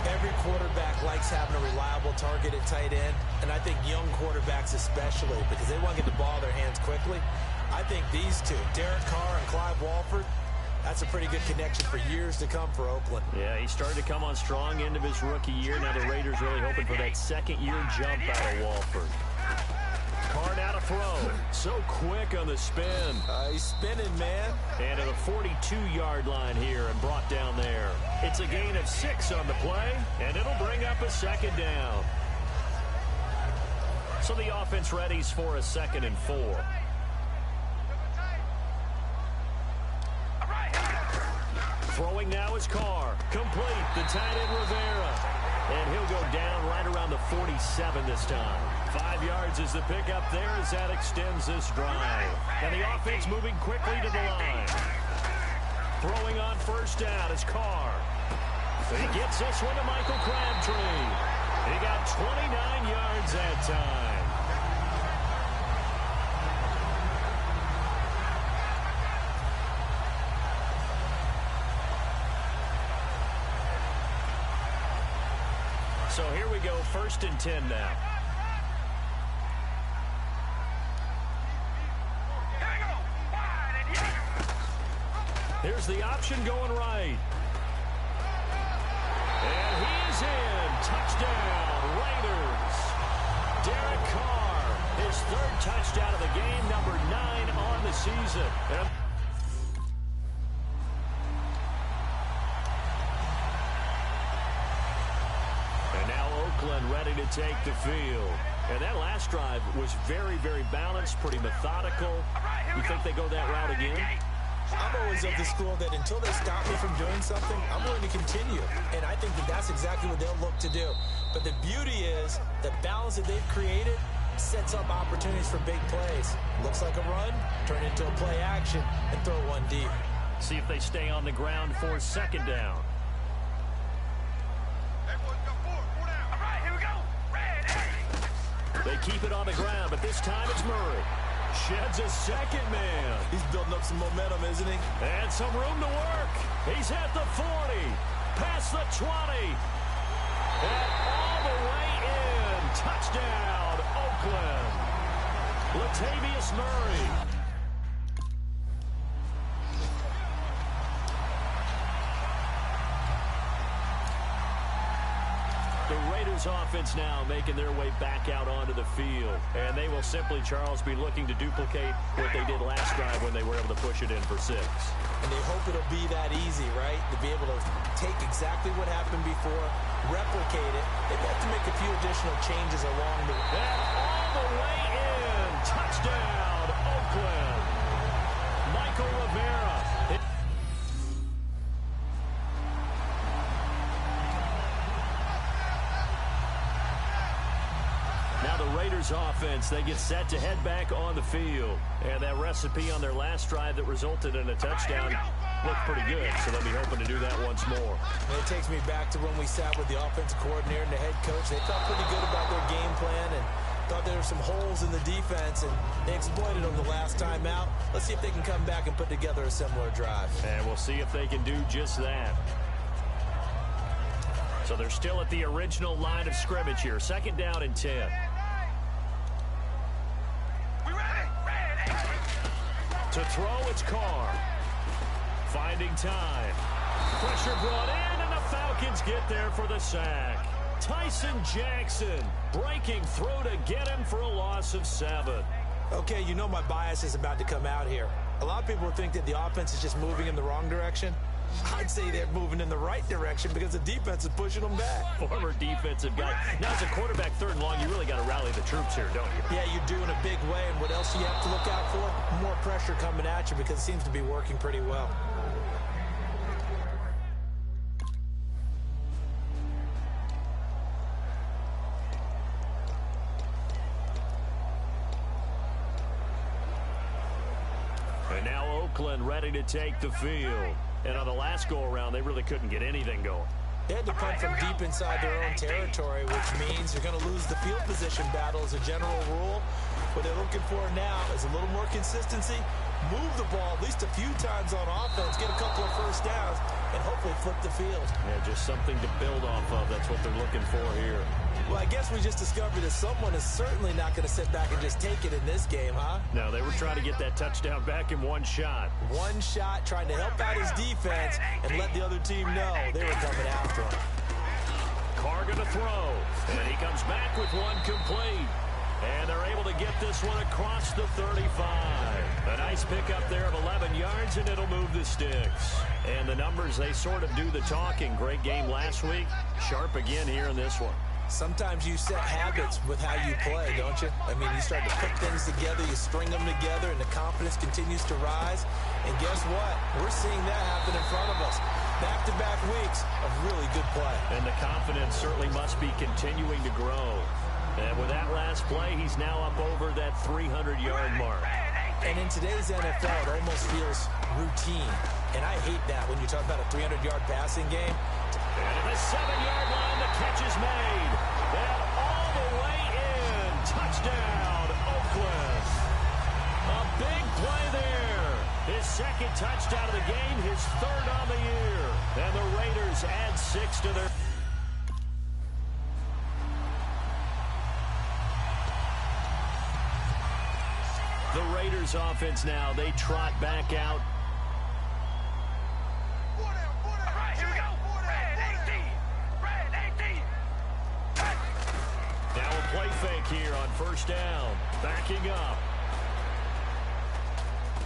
Every quarterback likes having a reliable target at tight end, and I think young quarterbacks especially, because they want to get the ball in their hands quickly. I think these two, Derek Carr and Clive Walford, that's a pretty good connection for years to come for Oakland. Yeah, he started to come on strong end of his rookie year. Now the Raiders really hoping for that 2nd-year jump out of Walford. Carr now to throw. So quick on the spin. He's spinning, man. And to the 42-yard line here and brought down there. It's a gain of 6 on the play, and it'll bring up a 2nd down. So the offense readies for a 2nd and 4. Throwing now is Carr. Complete. The tight end Rivera. And he'll go down right around the 47 this time. 5 yards is the pickup there as that extends this drive. And the offense moving quickly to the line. Throwing on 1st down is Carr. He gets this one to Michael Crabtree. He got 29 yards that time. So here we go, 1st and 10 now. Here's the option going right. And he is in. Touchdown, Raiders. Derek Carr, his 3rd touchdown of the game, number 9 on the season. Ready to take the field. And that last drive was very, very balanced, pretty methodical. You think they go that route again? I'm always of the school that until they stop me from doing something, I'm willing to continue. And I think that that's exactly what they'll look to do. But the beauty is the balance that they've created sets up opportunities for big plays. Looks like a run, turn into a play action, and throw one deep. See if they stay on the ground for second down. They keep it on the ground, but this time it's Murray. Sheds a second man. He's building up some momentum, isn't he? And some room to work. He's at the 40, past the 20, and all the way in. Touchdown, Oakland. Latavius Murray. The Raiders offense now making their way back out onto the field. And they will simply, Charles, be looking to duplicate what they did last drive when they were able to push it in for 6. And they hope it'll be that easy, right? To be able to take exactly what happened before, replicate it. They've got to make a few additional changes along the way. And all the way in. Touchdown, Oakland. Michael Rivera. Now the Raiders offense, they get set to head back on the field. And that recipe on their last drive that resulted in a touchdown looked pretty good, so they'll be hoping to do that once more. And it takes me back to when we sat with the offensive coordinator and the head coach. They felt pretty good about their game plan and thought there were some holes in the defense, and they exploited them the last time out. Let's see if they can come back and put together a similar drive. And we'll see if they can do just that. So they're still at the original line of scrimmage here. Second down and 10. To throw, it's Carr. Finding time. Pressure brought in, and the Falcons get there for the sack. Tyson Jackson breaking through to get him for a loss of 7. Okay, you know my bias is about to come out here. A lot of people think that the offense is just moving in the wrong direction. I'd say they're moving in the right direction because the defense is pushing them back. Former defensive guy. Now, as a quarterback, 3rd and long, you really got to rally the troops here, don't you? Yeah, you do in a big way. And what else do you have to look out for? More pressure coming at you because it seems to be working pretty well. And now Oakland ready to take the field. And on the last go-around, they really couldn't get anything going. They had to punt from deep inside their own territory, which means they're going to lose the field position battle as a general rule. What they're looking for now is a little more consistency, move the ball at least a few times on offense, get a couple of first downs, and hopefully flip the field. Yeah, just something to build off of. That's what they're looking for here. Well, I guess we just discovered that someone is certainly not going to sit back and just take it in this game, huh? No, they were trying to get that touchdown back in one shot. One shot, trying to help out his defense and let the other team know they were coming after him. Carr going to throw, and he comes back with one complete. And they're able to get this one across the 35. A nice pickup there of 11 yards, and it'll move the sticks. And the numbers, they sort of do the talking. Great game last week. Sharp again here in this one. Sometimes you set habits with how you play, don't you? I mean, you start to put things together, you string them together, and the confidence continues to rise. And guess what? We're seeing that happen in front of us. Back-to-back weeks of really good play. And the confidence certainly must be continuing to grow. And with that last play, he's now up over that 300-yard mark. And in today's NFL, it almost feels routine. And I hate that when you talk about a 300-yard passing game. And at the 7-yard line, the catch is made. And all the way in. Touchdown, Oakland. A big play there. His second touchdown of the game, his 3rd on the year. And the Raiders add 6 to their... The Raiders offense now, they trot back out. Now a play fake here on 1st down. Backing up.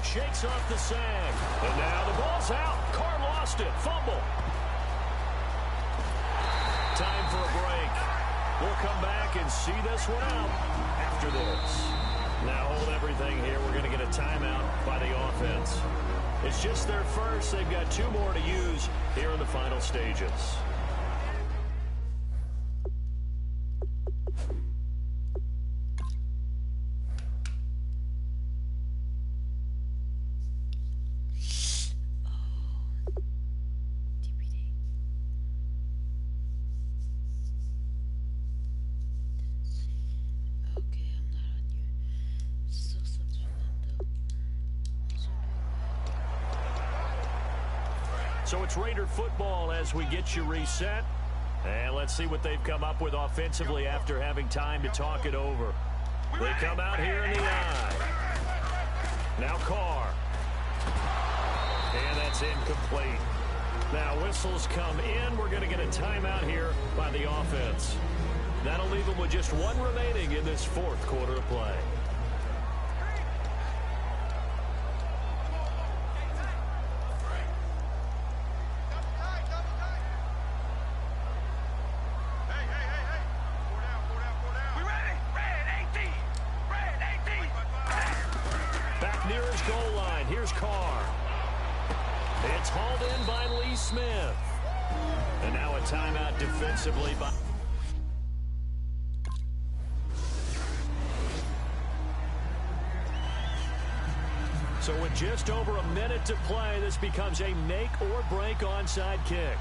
Shakes off the sack. And now the ball's out. Carr lost it. Fumble. Time for a break. We'll come back and see this one out after this. Now hold everything here. We're going to get a timeout by the offense. It's just their first. They've got 2 more to use here in the final stages. So it's Raider football as we get you reset. And let's see what they've come up with offensively after having time to talk it over. They come out here in the I. Now Carr. And that's incomplete. Now whistles come in. We're going to get a timeout here by the offense. That'll leave them with just one remaining in this fourth quarter of play. Back near his goal line. Here's Carr. It's hauled in by Lee Smith. And now a timeout defensively by... So with just over a minute to play, this becomes a make-or-break onside kick.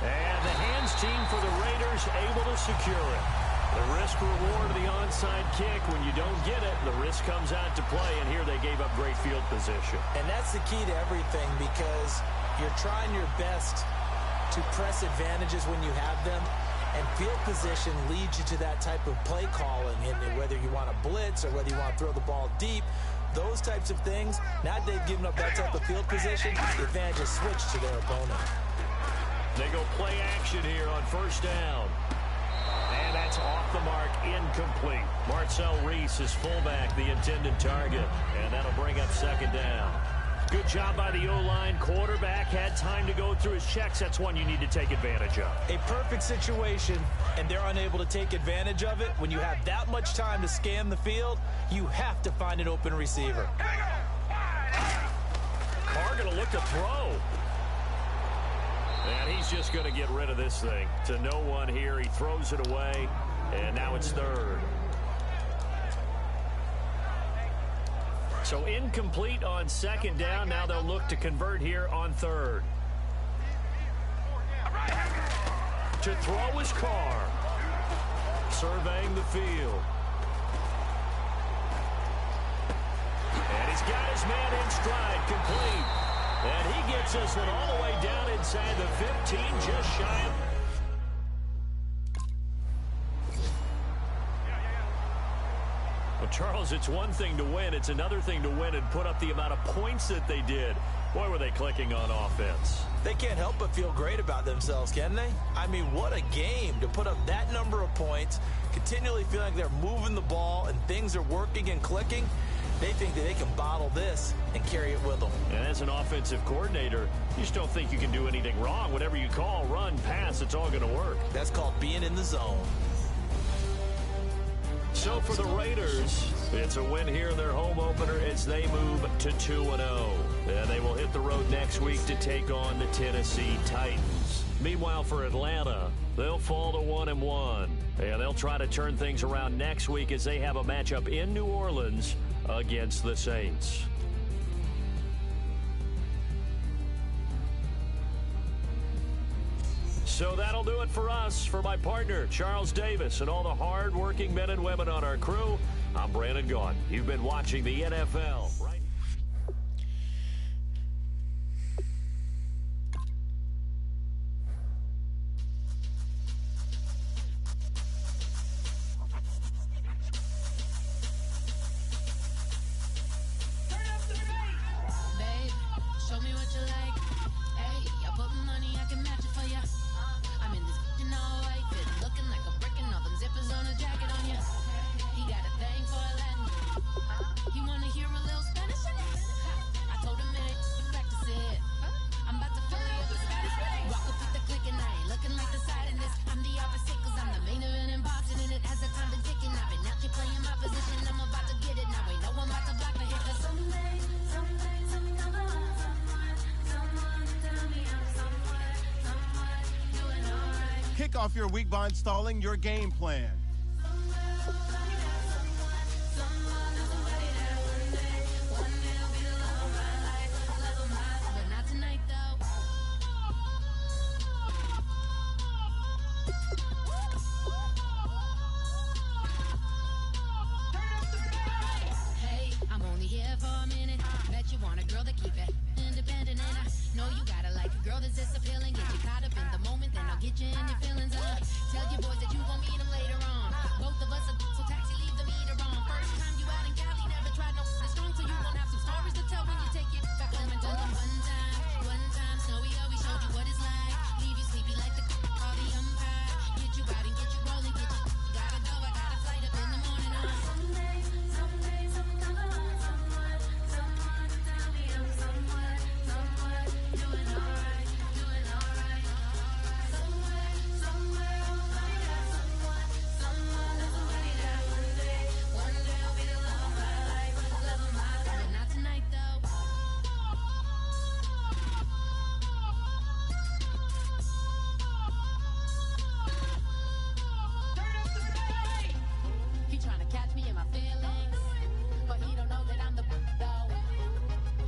And the hands team for the Raiders able to secure it. The risk-reward of the onside kick, when you don't get it, the risk comes out to play, and here they gave up great field position. And that's the key to everything, because you're trying your best to press advantages when you have them, and field position leads you to that type of play calling, and whether you want to blitz or whether you want to throw the ball deep, those types of things, now that they've given up that type of field position, the advantage is switched to their opponent. They go play action here on first down. And that's off the mark, incomplete. Marcel Reese is fullback, the intended target. And that'll bring up second down. Good job by the O-line. Quarterback had time to go through his checks. That's one you need to take advantage of. A perfect situation, and they're unable to take advantage of it. When you have that much time to scan the field, you have to find an open receiver. Carr going to look to throw. And he's just going to get rid of this thing. To no one here. He throws it away. And now it's third. So incomplete on second down. Now they'll look to convert here on third. To throw is Carr. Surveying the field. And he's got his man in stride. Complete. And he gets this one all the way down inside the 15, just shy of... Well, Charles, it's one thing to win. It's another thing to win and put up the amount of points that they did. Boy, were they clicking on offense. They can't help but feel great about themselves, can they? I mean, what a game to put up that number of points, continually feeling like they're moving the ball and things are working and clicking. They think that they can bottle this and carry it with them. And as an offensive coordinator, you just don't think you can do anything wrong. Whatever you call, run, pass, it's all going to work. That's called being in the zone. So for the Raiders, it's a win here in their home opener as they move to 2-0. And they will hit the road next week to take on the Tennessee Titans. Meanwhile, for Atlanta, they'll fall to 1-1. And they'll try to turn things around next week as they have a matchup in New Orleans against the Saints. So that'll do it for us. For my partner, Charles Davis, and all the hard-working men and women on our crew, I'm Brandon Gaughan. You've been watching the NFL. Right? Kick off your week by installing your game plan. want a girl to keep it independent, and I know you gotta like a girl that's this appealing. Get you caught up in the moment, then I'll get you in your feelings. Tell your boys that you gon' meet them later on. Both of us are so taxi, leave the meter on. First time you out in Cali, never tried no strong, so you gon' have some stories to tell when you take it back home and tell them one time, Snowy always showed you what it's like. Leave you sleepy like the call the umpire. Get you out and get you rolling, get you gotta go. I got a flight up in the morning. Someday, something comes along, someone to tell me I'm somewhere, doing alright. Somewhere, I'll find out someone that's waiting there one day I'll be the love of my life, but not tonight though. He tryna catch me in my feelings, but he don't know that I'm the though.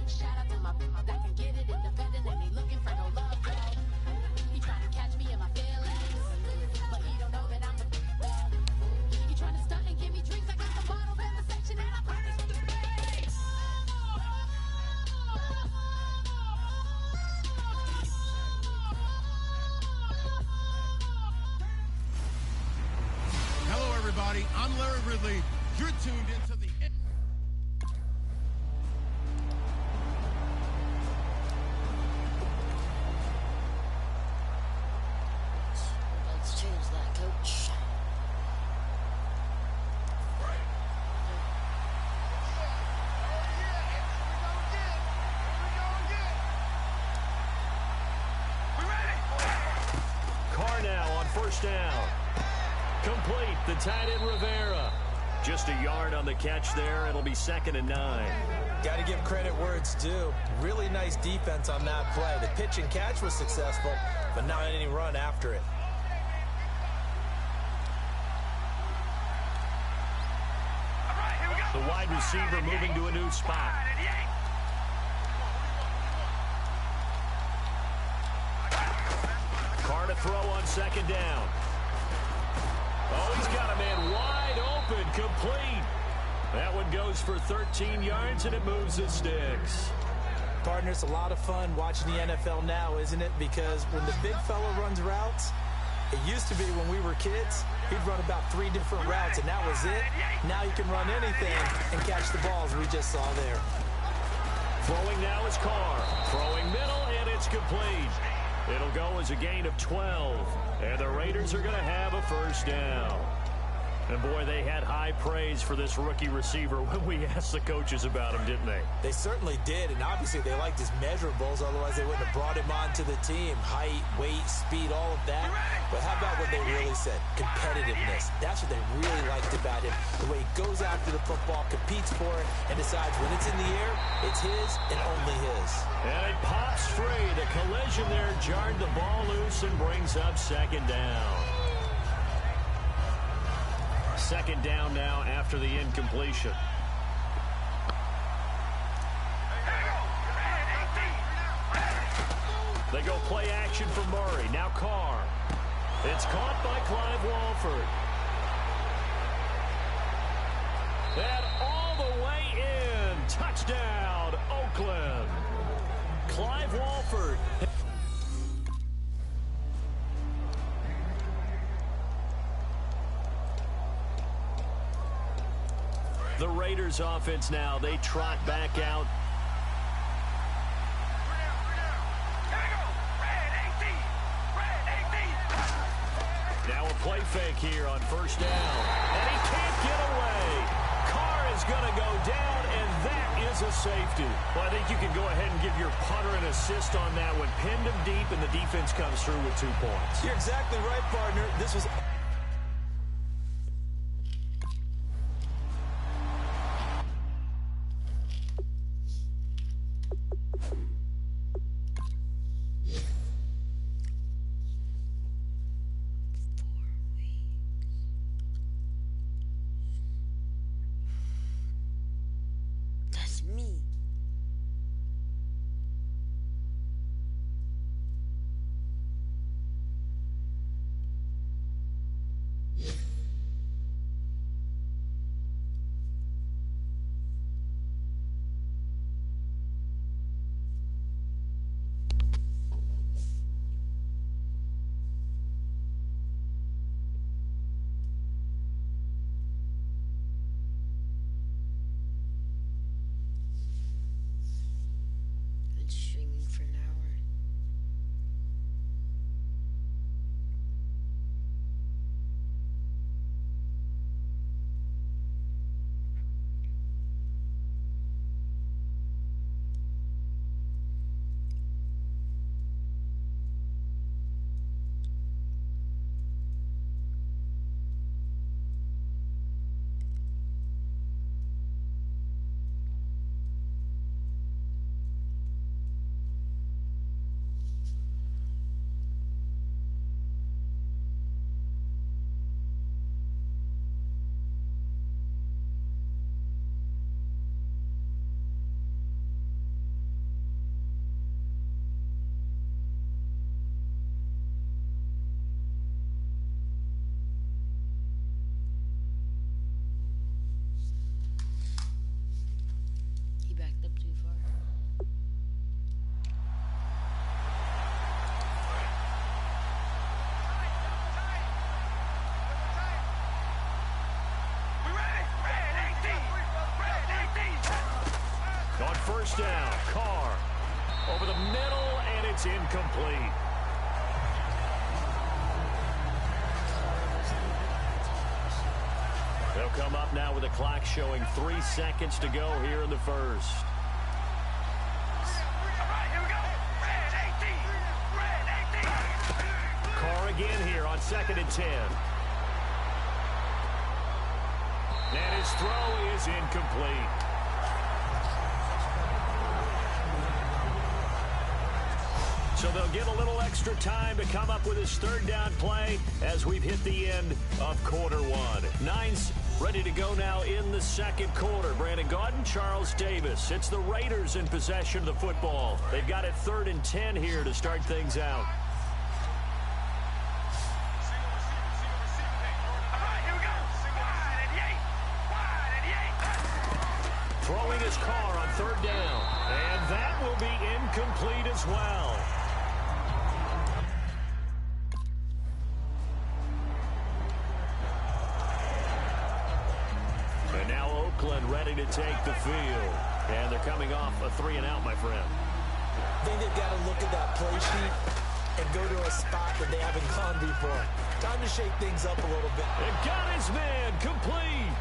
Shout out to my that can get it independent and he looking for no love though. He tryna catch me in my feelings, but he don't know that I'm the though. He tryna stunt and give me drinks. I got the bottles in the section and I promise for the place. Hello, everybody. I'm Larry Ridley. You're tuned into the... Let's change that, coach. Carr now on first down. Complete, the tight end Rivera. Just a yard on the catch there. It'll be 2nd and 9. Got to give credit where it's due. Really nice defense on that play. The pitch and catch was successful, but not any run after it. The wide receiver moving to a new spot. Carr to throw on 2nd down. Oh, he's got a man wide open, complete. That one goes for 13 yards, and it moves the sticks. Partner, it's a lot of fun watching the NFL now, isn't it? Because when the big fella runs routes, it used to be when we were kids, he'd run about 3 different routes, and that was it. Now you can run anything and catch the balls we just saw there. Throwing now is Carr. Throwing middle, and it's complete. It'll go as a gain of 12, and the Raiders are going to have a first down. And, boy, they had high praise for this rookie receiver when we asked the coaches about him, didn't they? They certainly did, and obviously they liked his measurables. Otherwise, they wouldn't have brought him onto the team. Height, weight, speed, all of that. But how about what they really said? Competitiveness. That's what they really liked about him. The way he goes after the football, competes for it, and decides when it's in the air, it's his and only his. And it pops free. The collision there jarred the ball loose and brings up 2nd down. 2nd down now after the incompletion. They go play action for Murray. Now Carr. It's caught by Clive Walford. And all the way in. Touchdown, Oakland. Clive Walford. The Raiders offense now, they trot back out. Now a play fake here on first down. And he can't get away. Carr is going to go down, and that is a safety. Well, I think you can go ahead and give your punter an assist on that one. Pinned him deep, and the defense comes through with 2 points. You're exactly right, partner. This was... first down. Carr over the middle, and it's incomplete. They'll come up now with a clock showing 3 seconds to go here in the first. Carr again here on 2nd and 10. And his throw is incomplete. So they'll get a little extra time to come up with his 3rd down play as we've hit the end of quarter 1. Nine's ready to go now in the 2nd quarter. Brandon Gaudin, Charles Davis. It's the Raiders in possession of the football. They've got it 3rd and 10 here to start things out. Throwing his Carr on 3rd down. And that will be incomplete as well. And now Oakland ready to take the field. And they're coming off a 3-and-out, my friend. I think they've got to look at that play sheet and go to a spot that they haven't gone before. Time to shake things up a little bit. And got his man complete.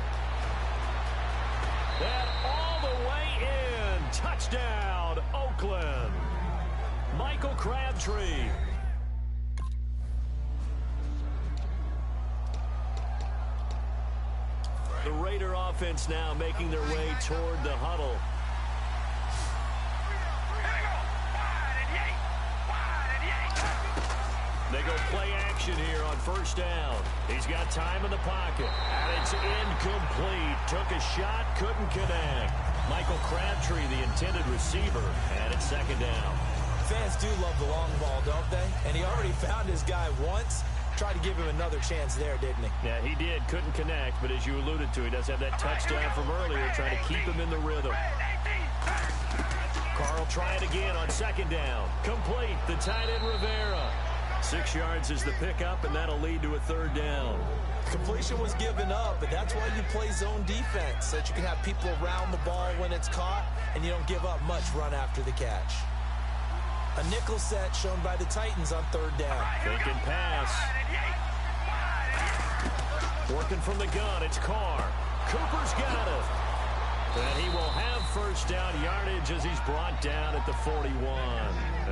And all the way in. Touchdown, Oakland. Michael Crabtree. The Raider offense now making their way toward the huddle. They go play action here on 1st down. He's got time in the pocket. And it's incomplete. Took a shot, couldn't connect. Michael Crabtree, the intended receiver, and it's 2nd down. Fans do love the long ball, don't they? And he already found his guy once. Tried to give him another chance there, didn't he? Yeah, he did. Couldn't connect, but as you alluded to, he does have that touchdown from earlier, trying to keep him in the rhythm. Carl try it again on 2nd down. Complete. The tight end Rivera. 6 yards is the pickup, and that'll lead to a 3rd down. Completion was given up, but that's why you play zone defense, so that you can have people around the ball when it's caught, and you don't give up much run after the catch. A nickel set shown by the Titans on 3rd down. Faking pass. Working from the gun, it's Carr. Cooper's got it. And he will have 1st down yardage as he's brought down at the 41.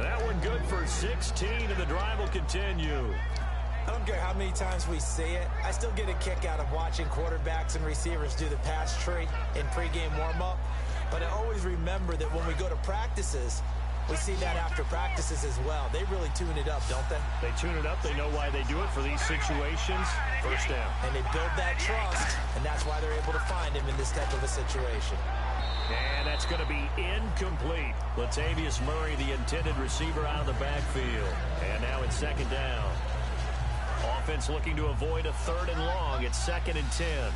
That one good for 16, and the drive will continue. I don't care how many times we see it. I still get a kick out of watching quarterbacks and receivers do the pass tree in pregame warm-up. But I always remember that when we go to practices, we see that after practices as well. They really tune it up, don't they? They tune it up. They know why they do it for these situations. 1st down. And they build that trust, and that's why they're able to find him in this type of a situation. And that's going to be incomplete. Latavius Murray, the intended receiver, out of the backfield. And now it's 2nd down. Offense looking to avoid a 3rd and long. It's 2nd and 10.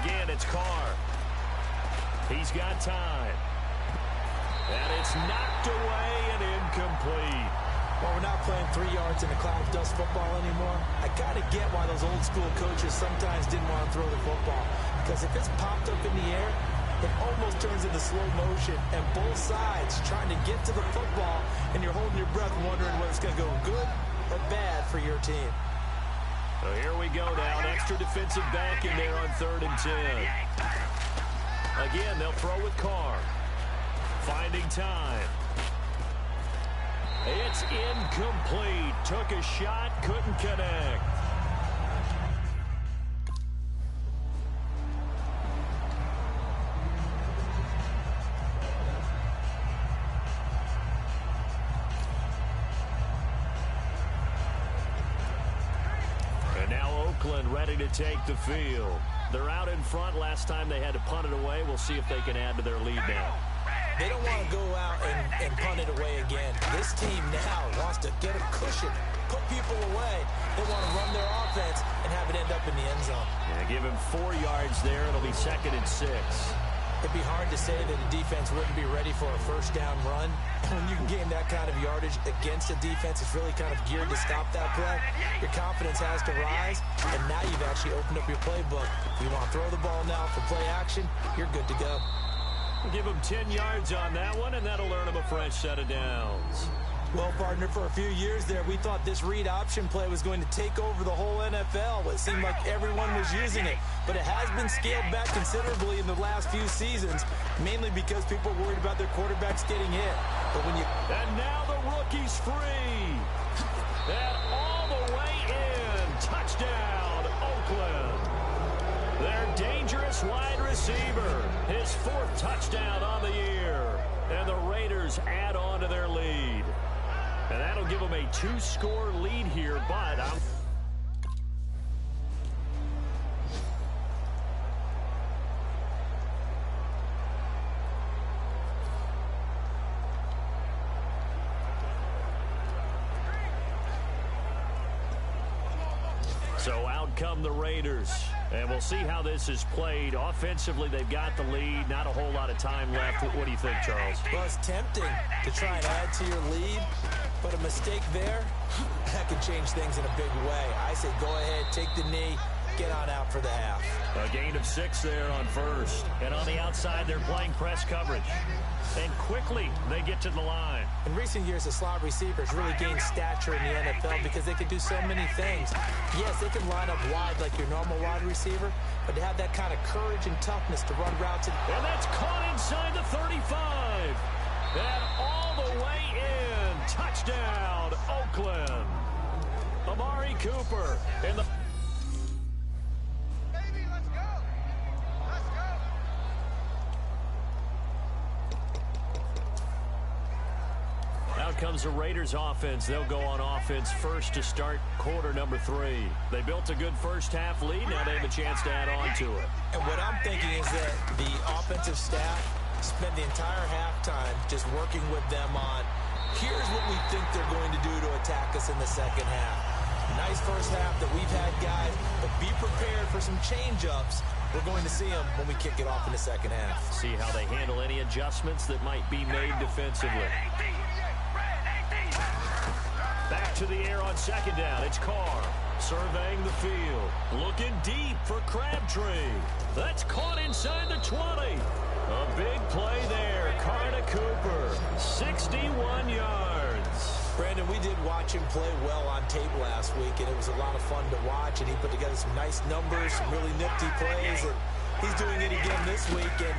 Again, it's Carr. He's got time. And it's knocked away and incomplete. Well, we're not playing 3 yards in a cloud of dust football anymore. I got to get why those old school coaches sometimes didn't want to throw the football. Because if it's popped up in the air, it almost turns into slow motion. And both sides trying to get to the football, and you're holding your breath wondering whether it's going to go good or bad for your team. So here we go now. An extra defensive back in there on 3rd and 10. Again, they'll throw with Carr. Finding time. It's incomplete. Took a shot, couldn't connect. And now Oakland ready to take the field. They're out in front. Last time they had to punt it away. We'll see if they can add to their lead now. They don't want to go out and punt it away again. This team now wants to get a cushion, put people away. They want to run their offense and have it end up in the end zone. Yeah, give him 4 yards there. It'll be 2nd and 6. It'd be hard to say that a defense wouldn't be ready for a first down run. When you can gain that kind of yardage against a defense, it's really kind of geared to stop that play. Your confidence has to rise, and now you've actually opened up your playbook. If you want to throw the ball now for play action, you're good to go. We'll give him 10 yards on that one, and that'll earn him a fresh set of downs. Well, partner, for a few years there, we thought this read option play was going to take over the whole NFL. It seemed like everyone was using it, but it has been scaled back considerably in the last few seasons, mainly because people are worried about their quarterbacks getting hit. But when you... And now the rookie's free. And all the way in. Touchdown, Oakland. Their dangerous wide receiver. His 4th touchdown on the year. And the Raiders add on to their lead. And that'll give them a 2-score lead here, but so out come the Raiders. And we'll see how this is played. Offensively, they've got the lead. Not a whole lot of time left. What do you think, Charles? Well, it's tempting to try and add to your lead, but a mistake there, that could change things in a big way. I say go ahead, take the knee, get on out for the half. A gain of 6 there on first. And on the outside, they're playing press coverage. And quickly, they get to the line. In recent years, the slot receivers really gained stature in the NFL because they can do so many things. Yes, they can line up wide like your normal wide receiver, but to have that kind of courage and toughness to run routes. And that's caught inside the 35. And all the way in. Touchdown, Oakland. Amari Cooper in the... Out comes the Raiders offense. They'll go on offense first to start quarter number 3. They built a good first half lead. Now they have a chance to add on to it. And what I'm thinking is that the offensive staff spent the entire halftime just working with them on, here's what we think they're going to do to attack us in the second half. Nice first half that we've had, guys, but be prepared for some change-ups. We're going to see them when we kick it off in the second half. See how they handle any adjustments that might be made defensively. Back to the air on second down. It's Carr surveying the field. Looking deep for Crabtree. That's caught inside the 20. A big play there. Carr to Cooper. 61 yards. Brandon, we did watch him play well on tape last week, and it was a lot of fun to watch, and he put together some nice numbers, some really nifty plays, and he's doing it again this week. And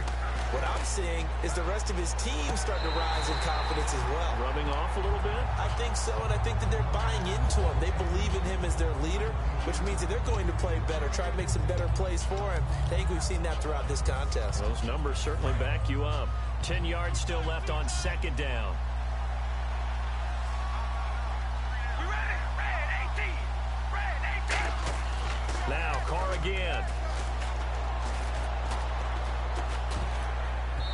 what I'm seeing is the rest of his team starting to rise in confidence as well. Rubbing off a little bit? I think so, and I think that they're buying into him. They believe in him as their leader, which means that they're going to play better, try to make some better plays for him. I think we've seen that throughout this contest. Those numbers certainly back you up. 10 yards still left on second down. Now Carr again.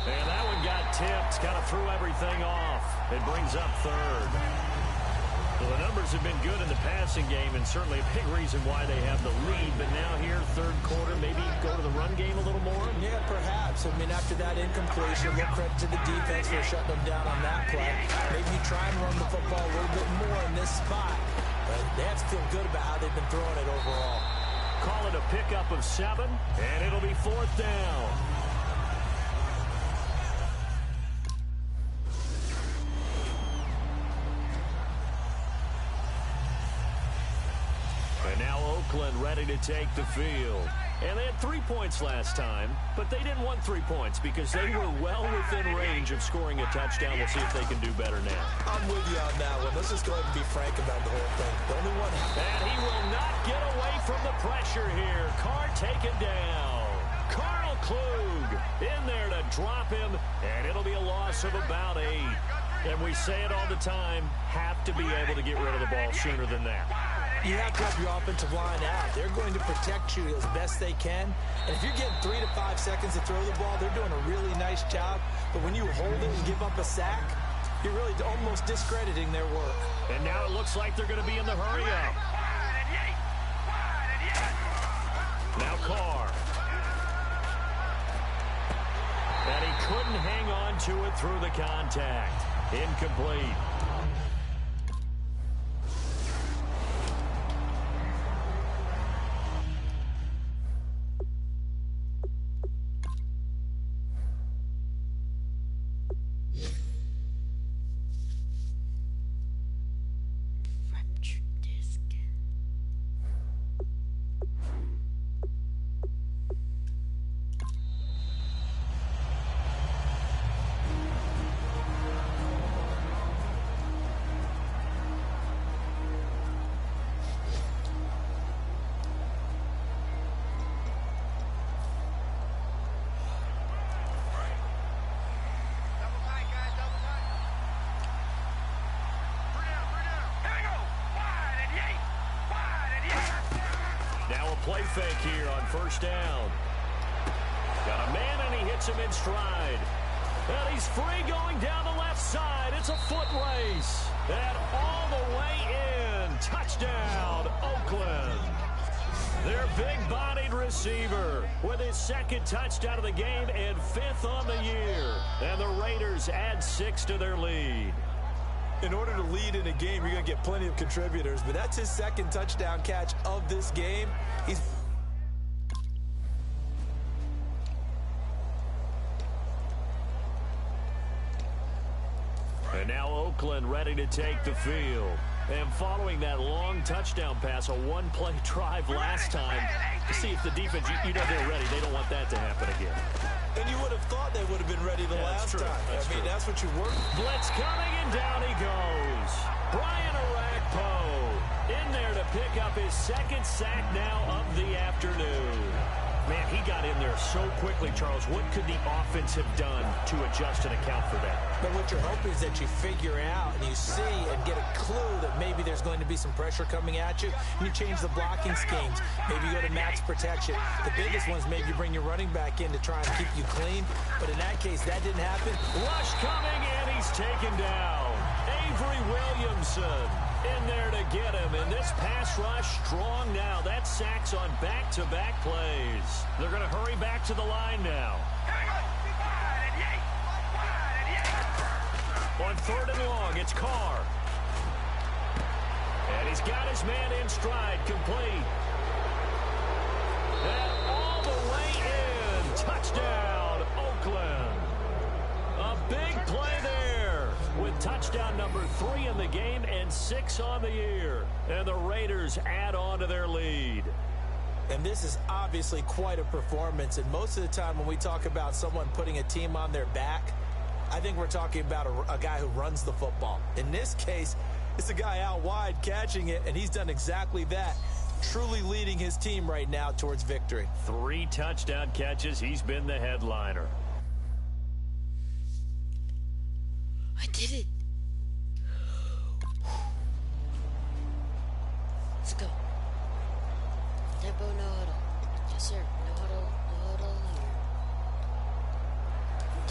And that one got tipped, kind of threw everything off. It brings up third. Well, the numbers have been good in the passing game, and certainly a big reason why they have the lead. But now here, third quarter, maybe go to the run game a little more? Yeah, perhaps. I mean, after that incompletion, we'll credit to the defense for shutting them down on that play. Maybe you try and run the football a little bit more in this spot. But they have to feel good about how they've been throwing it overall. Call it a pickup of 7, and it'll be 4th down. And now Oakland ready to take the field. And they had 3 points last time, but they didn't want 3 points because they were well within range of scoring a touchdown. We'll see if they can do better now. I'm with you on that one. Let's just go ahead and be frank about the whole thing. The only one... And he will not get away from the pressure here. Carr taken down. Carl Klug in there to drop him, and it'll be a loss of about 8. And we say it all the time, have to be able to get rid of the ball sooner than that. You have to help your offensive line out. They're going to protect you as best they can. And if you're getting 3 to 5 seconds to throw the ball, they're doing a really nice job. But when you hold it and give up a sack, you're really almost discrediting their work. And now it looks like they're going to be in the hurry-up. Now Carr. And he couldn't hang on to it through the contact. Incomplete. Play fake here on first down. Got a man, and he hits him in stride. And he's free going down the left side. It's a foot race. And all the way in. Touchdown, Oakland. Their big-bodied receiver with his second touchdown of the game and 5th on the year. And the Raiders add 6 to their lead. In order to lead in a game, you're going to get plenty of contributors, but that's his second touchdown catch of this game. And now Oakland ready to take the field. And following that long touchdown pass, a one-play drive last time, to see if the defense, you know they're ready. They don't want that to happen again. And you would have thought they would have been ready the last time. I mean, that's what you work. Blitz coming, and down he goes. Brian Arakpo in there to pick up his second sack now of the afternoon. Man, he got in there so quickly, Charles. What could the offense have done to adjust and account for that? But what you're hoping is that you figure out and you see and get a clue that maybe there's going to be some pressure coming at you. And you change the blocking schemes. Maybe you go to max protection. The biggest ones, maybe you bring your running back in to try and keep you clean. But in that case, that didn't happen. Rush coming, and he's taken down. Avery Williamson in there to get him. And this pass rush strong now. That sacks on back-to-back plays. They're going to hurry back to the line now. On 3rd and long, it's Carr. And he's got his man in stride, complete. And all the way in. Touchdown, Oakland. A big play there with touchdown number 3 in the game and 6 on the year. And the Raiders add on to their lead. And this is obviously quite a performance. And most of the time when we talk about someone putting a team on their back, I think we're talking about a guy who runs the football. In this case, it's a guy out wide catching it, and he's done exactly that, truly leading his team right now towards victory. 3 touchdown catches. He's been the headliner. I did it. Let's go. Tempo, no huddle. Yes, sir. No huddle, no huddle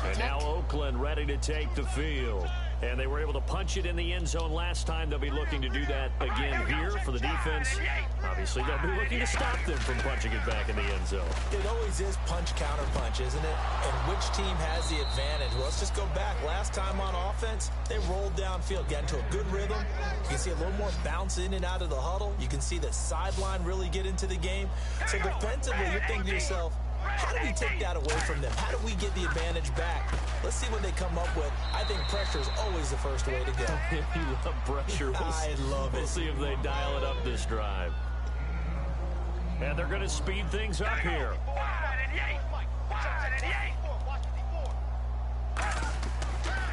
here. And now Oakland ready to take the field. And they were able to punch it in the end zone last time. They'll be looking to do that again here for the defense. Obviously, they'll be looking to stop them from punching it back in the end zone. It always is punch-counter-punch, isn't it? And which team has the advantage? Well, let's just go back. Last time on offense, they rolled downfield, got into a good rhythm. You can see a little more bounce in and out of the huddle. You can see the sideline really get into the game. So defensively, you're thinking to yourself, how do we take that away from them? How do we get the advantage back? Let's see what they come up with. I think pressure is always the first way to go. You love pressure. I love it. We'll see if they dial it up this drive. And they're going to speed things up here.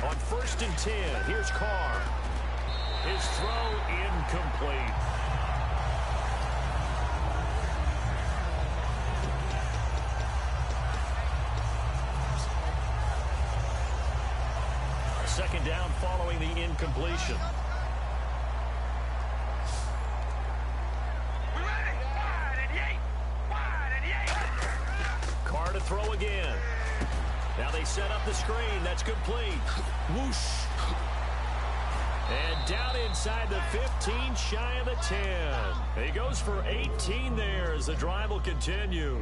On 1st and 10, here's Carr. His throw incomplete. Second down following the incompletion. Carr to throw again. Now they set up the screen. That's complete. Whoosh. And down inside the 15, shy of the 10. He goes for 18 there as the drive will continue.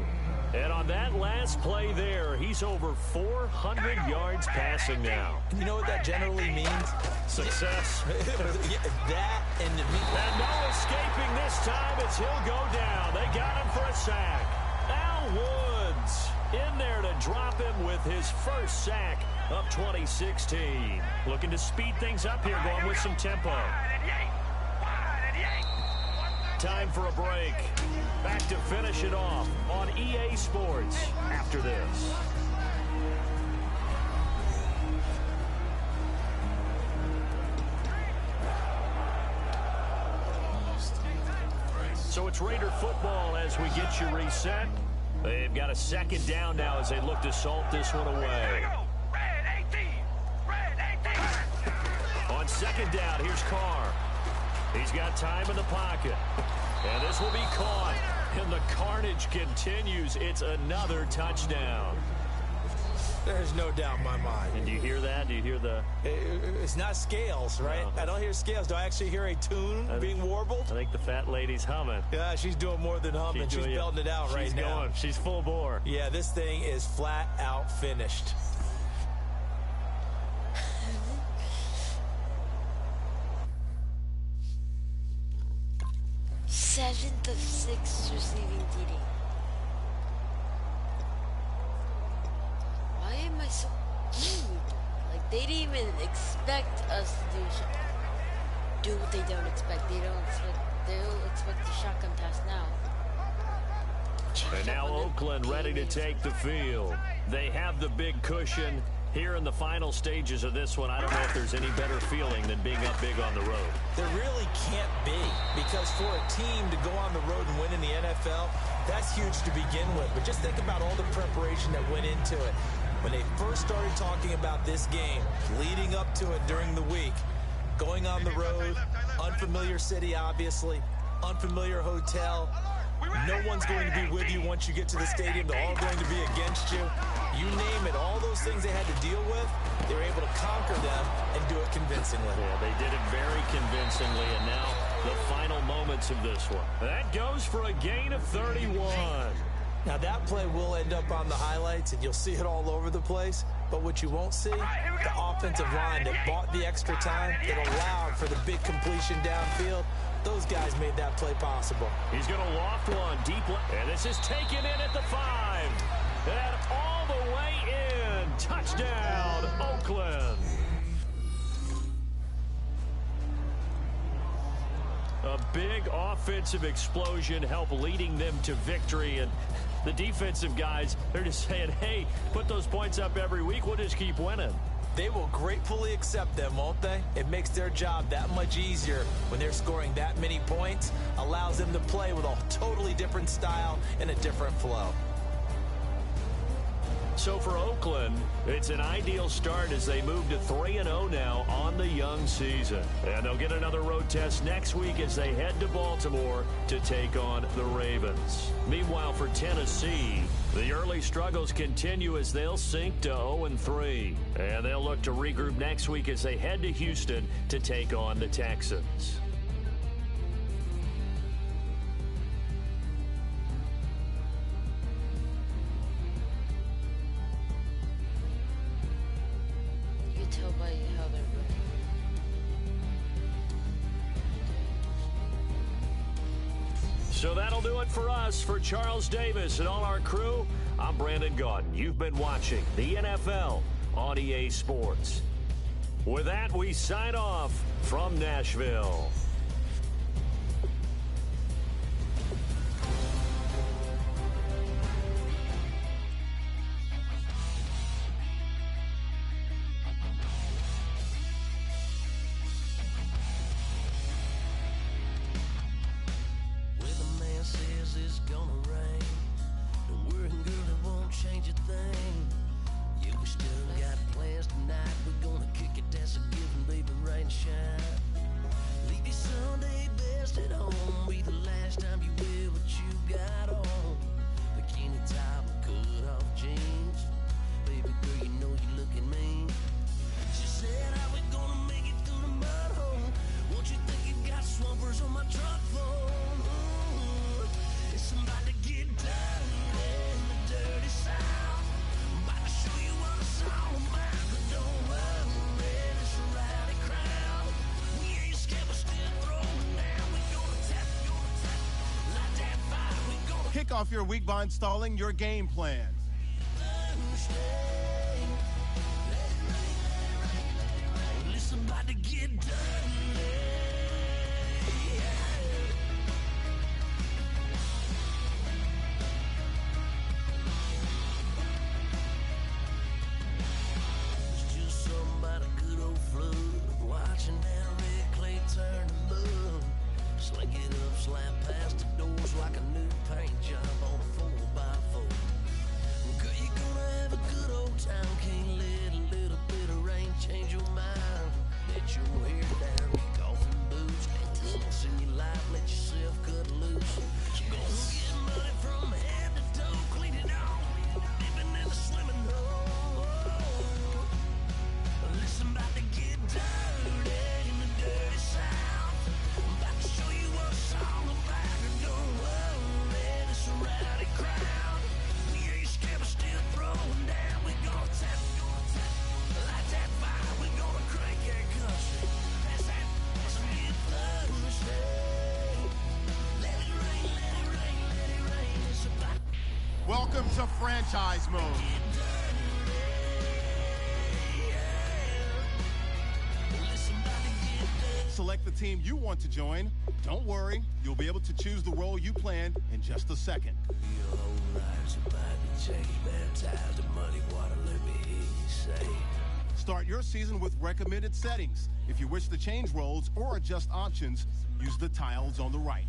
And on that last play there, he's over 400 yards passing now. You know what that generally means? Success. That and no escaping this time as he'll go down. They got him for a sack. Al Woods in there to drop him with his first sack of 2016. Looking to speed things up here, going with some tempo. Time for a break. Back to finish it off on EA Sports after this. So it's Raider football as we get you reset. They've got a second down now as they look to salt this one away. On second down, here's Carr. He's got time in the pocket. And this will be caught. And the carnage continues. It's another touchdown. There's no doubt in my mind. And do you hear that? Do you hear the... It's not scales, right? No. I don't hear scales. Do I actually hear a tune being warbled? I think the fat lady's humming. Yeah, she's doing more than humming. She's belting it out right now. She's full bore. Yeah, this thing is flat out finished. Seventh of 6 receiving TD. Why am I so rude? Like, they didn't even expect us to do what they don't expect. They don't expect the shotgun pass now. And now Oakland ready to take the field. They have the big cushion. Here in the final stages of this one, I don't know if there's any better feeling than being up big on the road. There really can't be, because for a team to go on the road and win in the NFL, that's huge to begin with. But just think about all the preparation that went into it. When they first started talking about this game, leading up to it during the week, going on the road, unfamiliar city, obviously, unfamiliar hotel. No one's going to be with you once you get to the stadium. They're all going to be against you. You name it, all those things they had to deal with, they were able to conquer them and do it convincingly. Yeah, they did it very convincingly, and now the final moments of this one. That goes for a gain of 31. Now that play will end up on the highlights, and you'll see it all over the place. But what you won't see, the offensive line that bought the extra time, that allowed for the big completion downfield. Those guys made that play possible. He's going to loft one deep, and this is taken in at the 5. And all the way in. Touchdown, Oakland. A big offensive explosion helped leading them to victory. And the defensive guys, they're just saying, hey, put those points up every week. We'll just keep winning. They will gratefully accept them, won't they? It makes their job that much easier when they're scoring that many points. Allows them to play with a totally different style and a different flow. So for Oakland, it's an ideal start as they move to 3-0 now on the young season. And they'll get another road test next week as they head to Baltimore to take on the Ravens. Meanwhile, for Tennessee, the early struggles continue as they'll sink to 0-3. And they'll look to regroup next week as they head to Houston to take on the Texans. So that'll do it for us. For Charles Davis and all our crew, I'm Brandon Gaudin. You've been watching the NFL on EA Sports. With that, we sign off from Nashville. Leave you off your week by installing your game plan. Welcome to franchise mode. Select the team you want to join. Don't worry, you'll be able to choose the role you planned in just a second. Your whole life's about to change, baptized in muddy water, let me hear you say. Start your season with recommended settings. If you wish to change roles or adjust options, use the tiles on the right.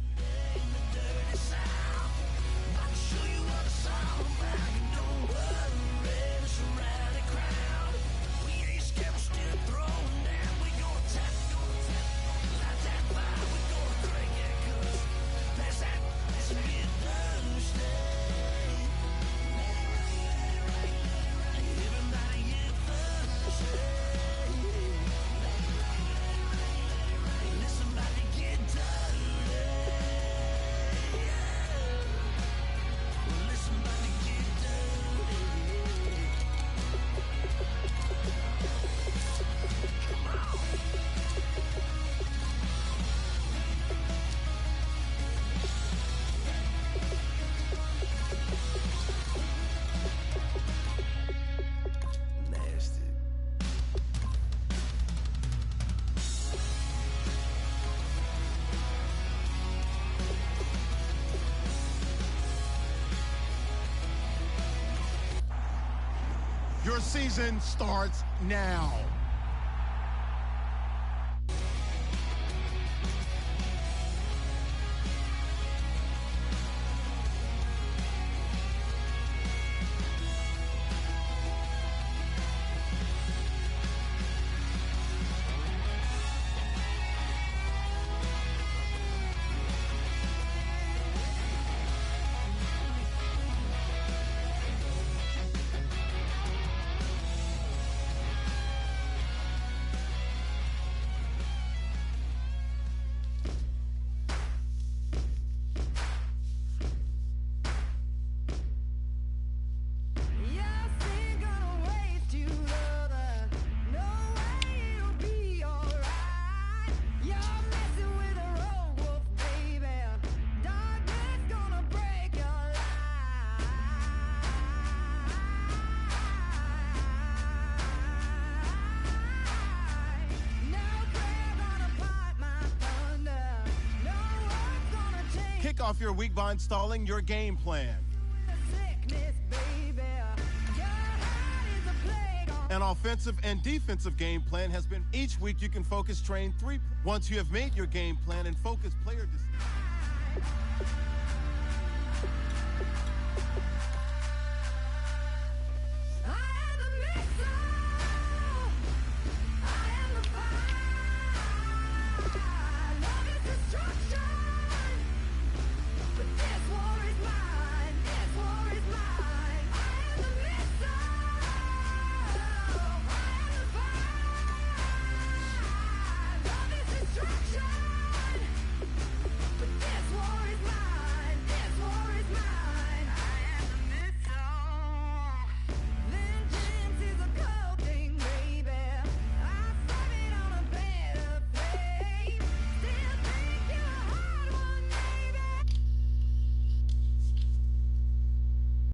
Your season starts now. Kick off your week by installing your game plan. An offensive and defensive game plan has been each week you can focus train 3. Once you have made your game plan and focus player decisions.